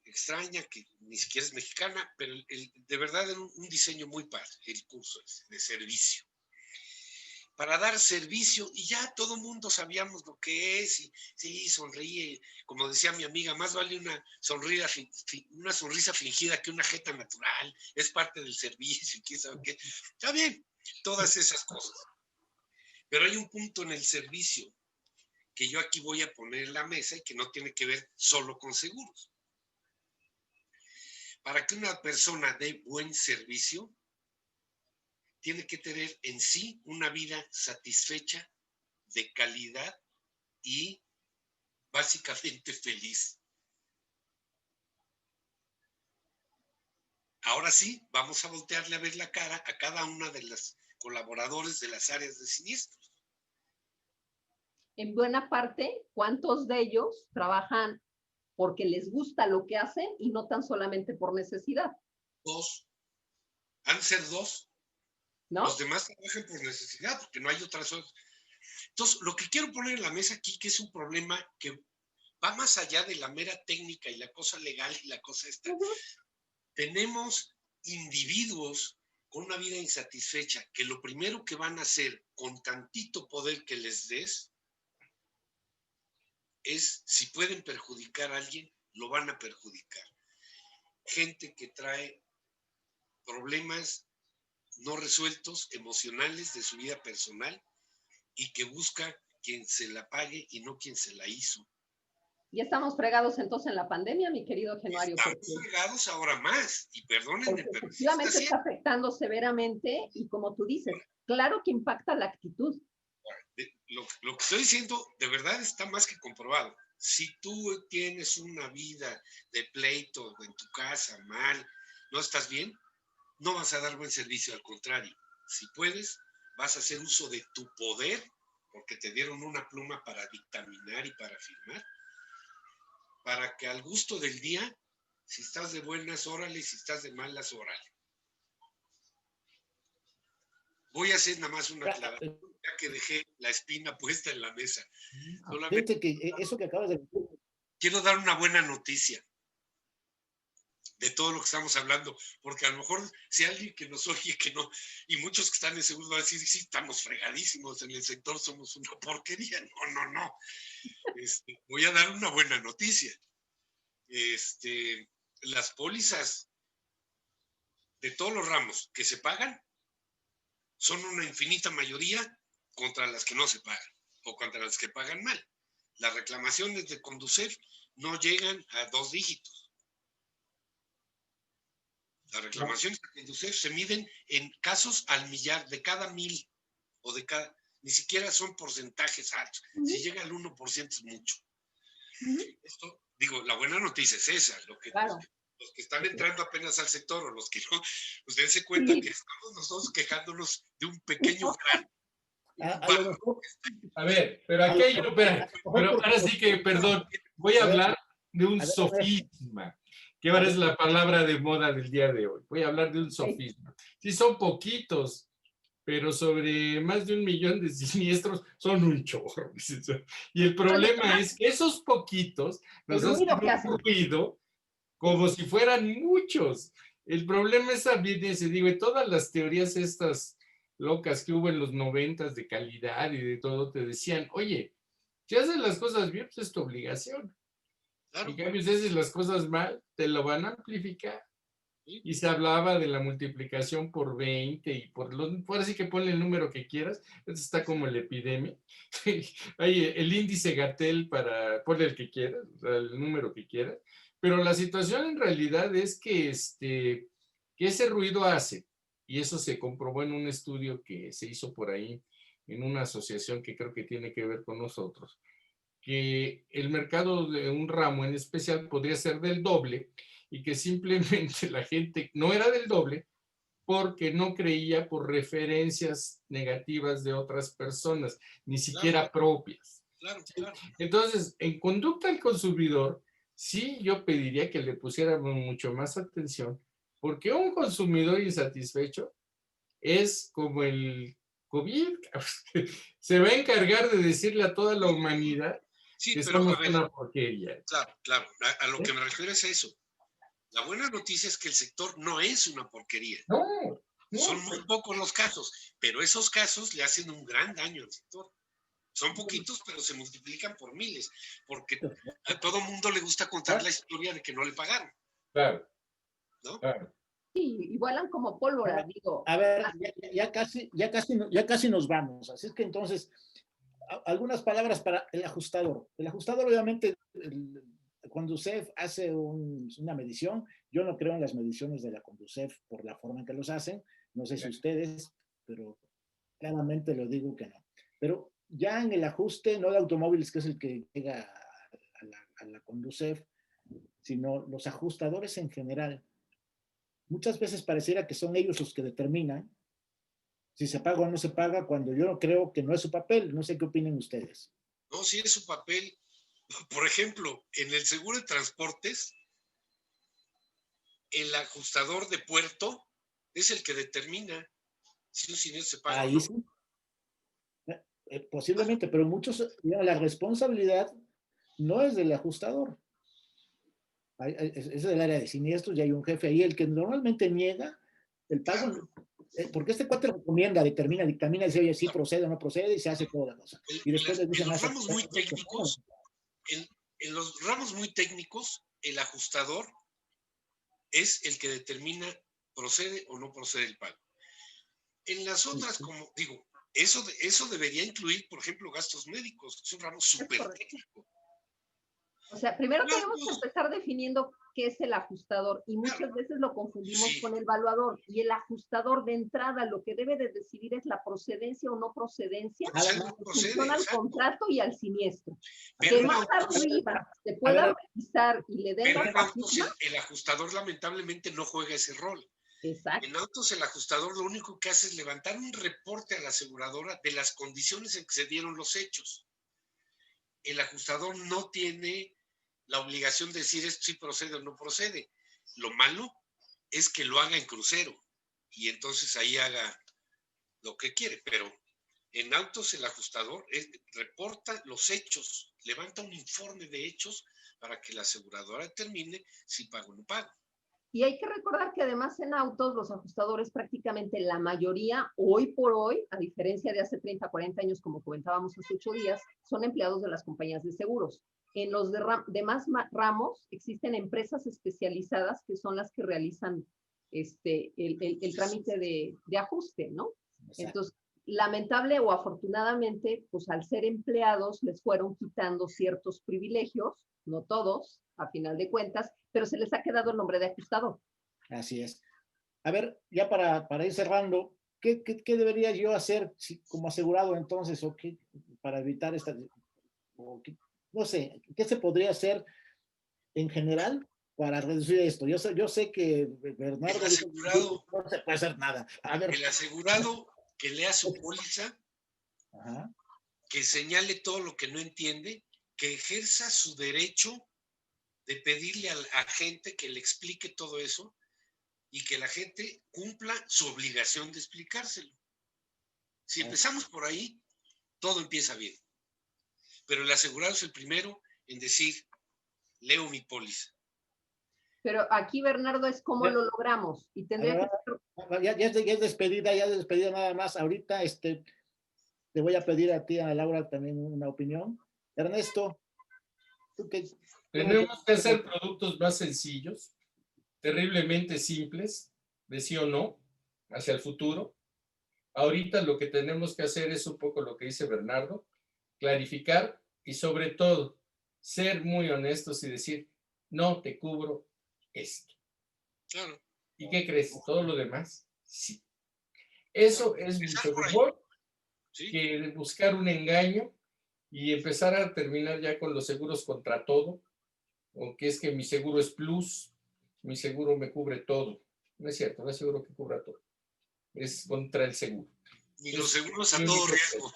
extraña que ni siquiera es mexicana, pero de verdad era un diseño muy padre, el curso de servicio. Para dar servicio, y ya todo mundo sabíamos lo que es, y sí, sonríe, como decía mi amiga, más vale una sonrisa fingida que una jeta natural, es parte del servicio, y quién sabe qué. Está bien, todas esas cosas. Pero hay un punto en el servicio que yo aquí voy a poner en la mesa y que no tiene que ver solo con seguros. Para que una persona dé buen servicio, tiene que tener en sí una vida satisfecha, de calidad y básicamente feliz. Ahora sí, vamos a voltearle a ver la cara a cada una de las colaboradores de las áreas de siniestros. En buena parte, ¿cuántos de ellos trabajan porque les gusta lo que hacen y no tan solamente por necesidad? 2. Han de ser 2. ¿No? Los demás trabajan por necesidad, porque no hay otras. Entonces, lo que quiero poner en la mesa aquí, que es un problema que va más allá de la mera técnica y la cosa legal y la cosa esta. Tenemos individuos con una vida insatisfecha que lo primero que van a hacer con tantito poder que les des es, si pueden perjudicar a alguien, lo van a perjudicar. Gente que trae problemas no resueltos, emocionales de su vida personal y que busca quien se la pague y no quien se la hizo. Ya estamos fregados entonces en la pandemia, mi querido Genuario. Estamos fregados ahora más, y perdónenme, pero efectivamente está afectando severamente y como tú dices, claro que impacta la actitud. Lo que estoy diciendo de verdad está más que comprobado. Si tú tienes una vida de pleito en tu casa mal, ¿no estás bien? no vas a dar buen servicio, al contrario. Si puedes, vas a hacer uso de tu poder, porque te dieron una pluma para dictaminar y para firmar, para que al gusto del día, si estás de buenas, órale, si estás de malas, órale. Voy a hacer nada más una aclaración, ya que dejé la espina puesta en la mesa. Solamente que eso que acabas de decir. Quiero dar una buena noticia de todo lo que estamos hablando, porque a lo mejor si alguien que nos oye que no, y muchos que están en seguro van a decir, sí, estamos fregadísimos en el sector, somos una porquería. No. Voy a dar una buena noticia. Las pólizas de todos los ramos que se pagan son una infinita mayoría contra las que no se pagan o contra las que pagan mal. Las reclamaciones de Conducef no llegan a 2 dígitos. Las reclamaciones de Conducef se miden en casos al millar, de cada 1000 o de cada, ni siquiera son porcentajes altos. Si llega al 1% es mucho. Esto, digo, la buena noticia es esa, los que están entrando apenas al sector o los que no, pues dense cuenta que estamos nosotros quejándonos de un pequeño grano. A ver, pero aquí hay, pero ahora sí que, perdón, voy a hablar de un sofisma, que ahora es la palabra de moda del día de hoy. Voy a hablar de un sofisma. Sí, son poquitos, pero sobre más de 1 millón de siniestros son un chorro. Y el problema es que esos poquitos nos hacen un ruido como si fueran muchos. El problema es también ese, digo, y todas las teorías estas locas que hubo en los 90s de calidad y de todo, te decían, oye, si haces las cosas bien, pues es tu obligación. Claro. En cambio, si haces las cosas mal, te lo van a amplificar. Y se hablaba de la multiplicación por 20 y por así que ponle el número que quieras. Esto está como la epidemia. Hay el índice Gatel para ponle el que quieras, o sea, el número que quieras. Pero la situación en realidad es que ese ruido hace, y eso se comprobó en un estudio que se hizo por ahí en una asociación que creo que tiene que ver con nosotros, que el mercado de un ramo en especial podría ser del doble y que simplemente la gente no era del doble porque no creía por referencias negativas de otras personas, ni siquiera propias. Claro. Entonces, en conducta al consumidor, sí yo pediría que le pusiéramos mucho más atención, porque un consumidor insatisfecho es como el COVID, se va a encargar de decirle a toda la humanidad que somos una porquería. Claro, a lo que me refiero es eso. La buena noticia es que el sector no es una porquería. No. Son muy pocos los casos, pero esos casos le hacen un gran daño al sector. Son poquitos, pero se multiplican por miles, porque a todo mundo le gusta contar la historia de que no le pagaron. Claro. ¿No? Claro. Sí, y vuelan como pólvora, digo. A ver, ya casi nos vamos. Así es que entonces, algunas palabras para el ajustador. El ajustador, obviamente, Conducef hace una medición. Yo no creo en las mediciones de la Conducef por la forma en que los hacen. No sé si ustedes, pero claramente lo digo que no. Pero ya en el ajuste, no de automóviles, que es el que llega a la Conducef, sino los ajustadores en general. Muchas veces pareciera que son ellos los que determinan si se paga o no se paga, cuando yo creo que no es su papel. No sé qué opinen ustedes. No, sí es su papel. Por ejemplo, en el seguro de transportes, el ajustador de puerto es el que determina si un siniestro se paga o no. Sí. Posiblemente, pero muchos, la responsabilidad no es del ajustador. Es del área de siniestros y hay un jefe ahí, el que normalmente niega el pago. Claro. Porque este cuate recomienda, dictamina, dice, oye, sí procede o no procede, y se hace toda la cosa. Y después les dicen, en los ramos muy técnicos, en los ramos muy técnicos, el ajustador es el que determina procede o no procede el pago. En las otras, como digo, eso debería incluir, por ejemplo, gastos médicos. Es un ramo súper técnico. O sea, primero tenemos que empezar definiendo qué es el ajustador, y muchas veces lo confundimos con el evaluador. Y el ajustador, de entrada, lo que debe de decidir es la procedencia o no procedencia en función al contrato y al siniestro. Pero que más arriba se pueda revisar y le den la el ajustador lamentablemente no juega ese rol. Exacto. En autos, el ajustador lo único que hace es levantar un reporte a la aseguradora de las condiciones en que se dieron los hechos. El ajustador no tiene la obligación de decir esto sí procede o no procede. Lo malo es que lo haga en crucero y entonces ahí haga lo que quiere, pero en autos el ajustador reporta los hechos, levanta un informe de hechos para que la aseguradora determine si paga o no paga. Y hay que recordar que además en autos los ajustadores prácticamente la mayoría, hoy por hoy, a diferencia de hace 30, 40 años, como comentábamos hace 8 días, son empleados de las compañías de seguros. En los demás ramos existen empresas especializadas que son las que realizan el trámite de ajuste, ¿no? Exacto. Entonces, lamentable o afortunadamente, pues al ser empleados les fueron quitando ciertos privilegios, no todos, a final de cuentas, pero se les ha quedado el nombre de ajustador. Así es. A ver, ya para ir cerrando, ¿qué debería yo hacer como asegurado entonces, o qué, para evitar esta, no sé, qué se podría hacer en general para reducir esto? Yo sé que Bernardo El asegurado, no se puede hacer nada. A ver. El asegurado que lea su póliza, Ajá. que señale todo lo que no entiende, que ejerza su derecho de pedirle a la gente que le explique todo eso y que la gente cumpla su obligación de explicárselo. Si empezamos por ahí, todo empieza bien. Pero el asegurado es el primero en decir, leo mi póliza. Pero aquí, Bernardo, es cómo lo logramos. Y tendría que ser... Ya es despedida nada más. Ahorita te voy a pedir a ti, a Laura, también una opinión. Ernesto, ¿tú qué? Tenemos que hacer productos más sencillos, terriblemente simples, de sí o no, hacia el futuro. Ahorita lo que tenemos que hacer es un poco lo que dice Bernardo, clarificar y sobre todo ser muy honestos y decir, no te cubro esto. Claro. ¿Y qué crees? Todo lo demás, sí. Eso es mucho mejor que buscar un engaño y empezar a terminar ya con los seguros contra todo, o que es que mi seguro es plus, mi seguro me cubre todo. No es cierto, no es seguro que cubra todo. Es contra el seguro. Y los seguros a todo riesgo.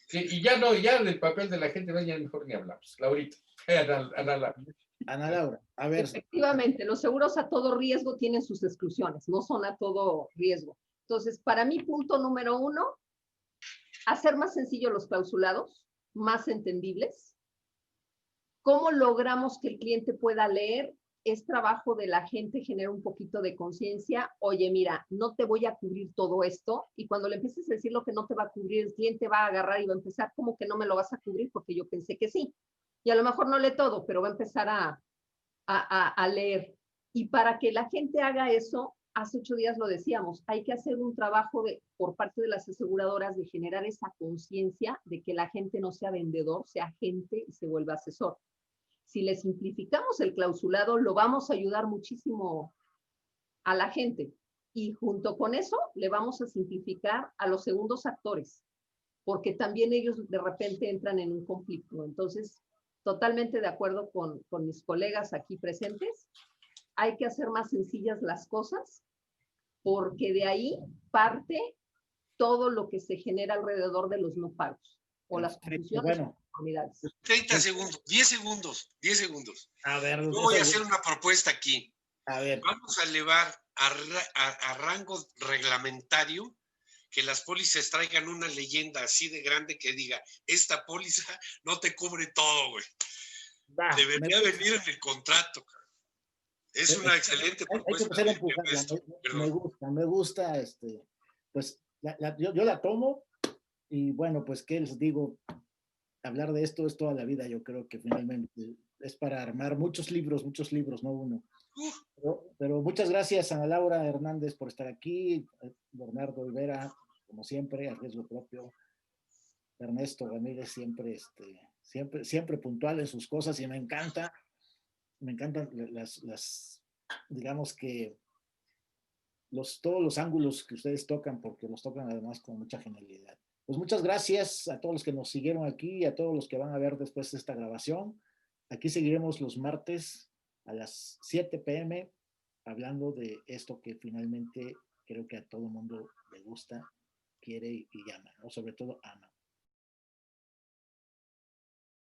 Sí, y ya no, ya del papel de la gente, ya mejor ni hablamos. Laurita, Ana Laura, a ver. Efectivamente, los seguros a todo riesgo tienen sus exclusiones, no son a todo riesgo. Entonces, para mí, punto número 1, hacer más sencillos los clausulados, más entendibles. ¿Cómo logramos que el cliente pueda leer? Es trabajo de la gente generar un poquito de conciencia. Oye, mira, no te voy a cubrir todo esto. Y cuando le empieces a decir lo que no te va a cubrir, el cliente va a agarrar y va a empezar, ¿cómo que no me lo vas a cubrir? Porque yo pensé que sí. Y a lo mejor no lee todo, pero va a empezar a leer. Y para que la gente haga eso, hace 8 días lo decíamos, hay que hacer un trabajo por parte de las aseguradoras de generar esa conciencia de que la gente no sea vendedor, sea agente y se vuelva asesor. Si le simplificamos el clausulado, lo vamos a ayudar muchísimo a la gente. Y junto con eso, le vamos a simplificar a los segundos actores, porque también ellos de repente entran en un conflicto. Entonces, totalmente de acuerdo con mis colegas aquí presentes. Hay que hacer más sencillas las cosas, porque de ahí parte todo lo que se genera alrededor de los no pagos o las confusiones o conformidades. 30 segundos, 10 segundos, 10 segundos. A ver, yo voy a hacer una propuesta aquí. A ver. Vamos a elevar a rango reglamentario que las pólizas traigan una leyenda así de grande que diga, esta póliza no te cubre todo, güey. Debería venir en el contrato. Es una excelente propuesta. Hay que empezar a me gusta, pues yo la tomo y bueno, pues qué les digo, hablar de esto es toda la vida, yo creo que finalmente es para armar muchos libros, no uno. Pero muchas gracias a Ana Laura Hernández por estar aquí, Bernardo Olvera, como siempre, a riesgo propio, Ernesto Ramírez siempre puntual en sus cosas y me encantan las digamos que todos los ángulos que ustedes tocan, porque los tocan además con mucha genialidad. Pues muchas gracias a todos los que nos siguieron aquí y a todos los que van a ver después de esta grabación. Aquí seguiremos los martes a las 7 p.m. hablando de esto que finalmente creo que a todo mundo le gusta, quiere y ama, ¿no? Sobre todo ama.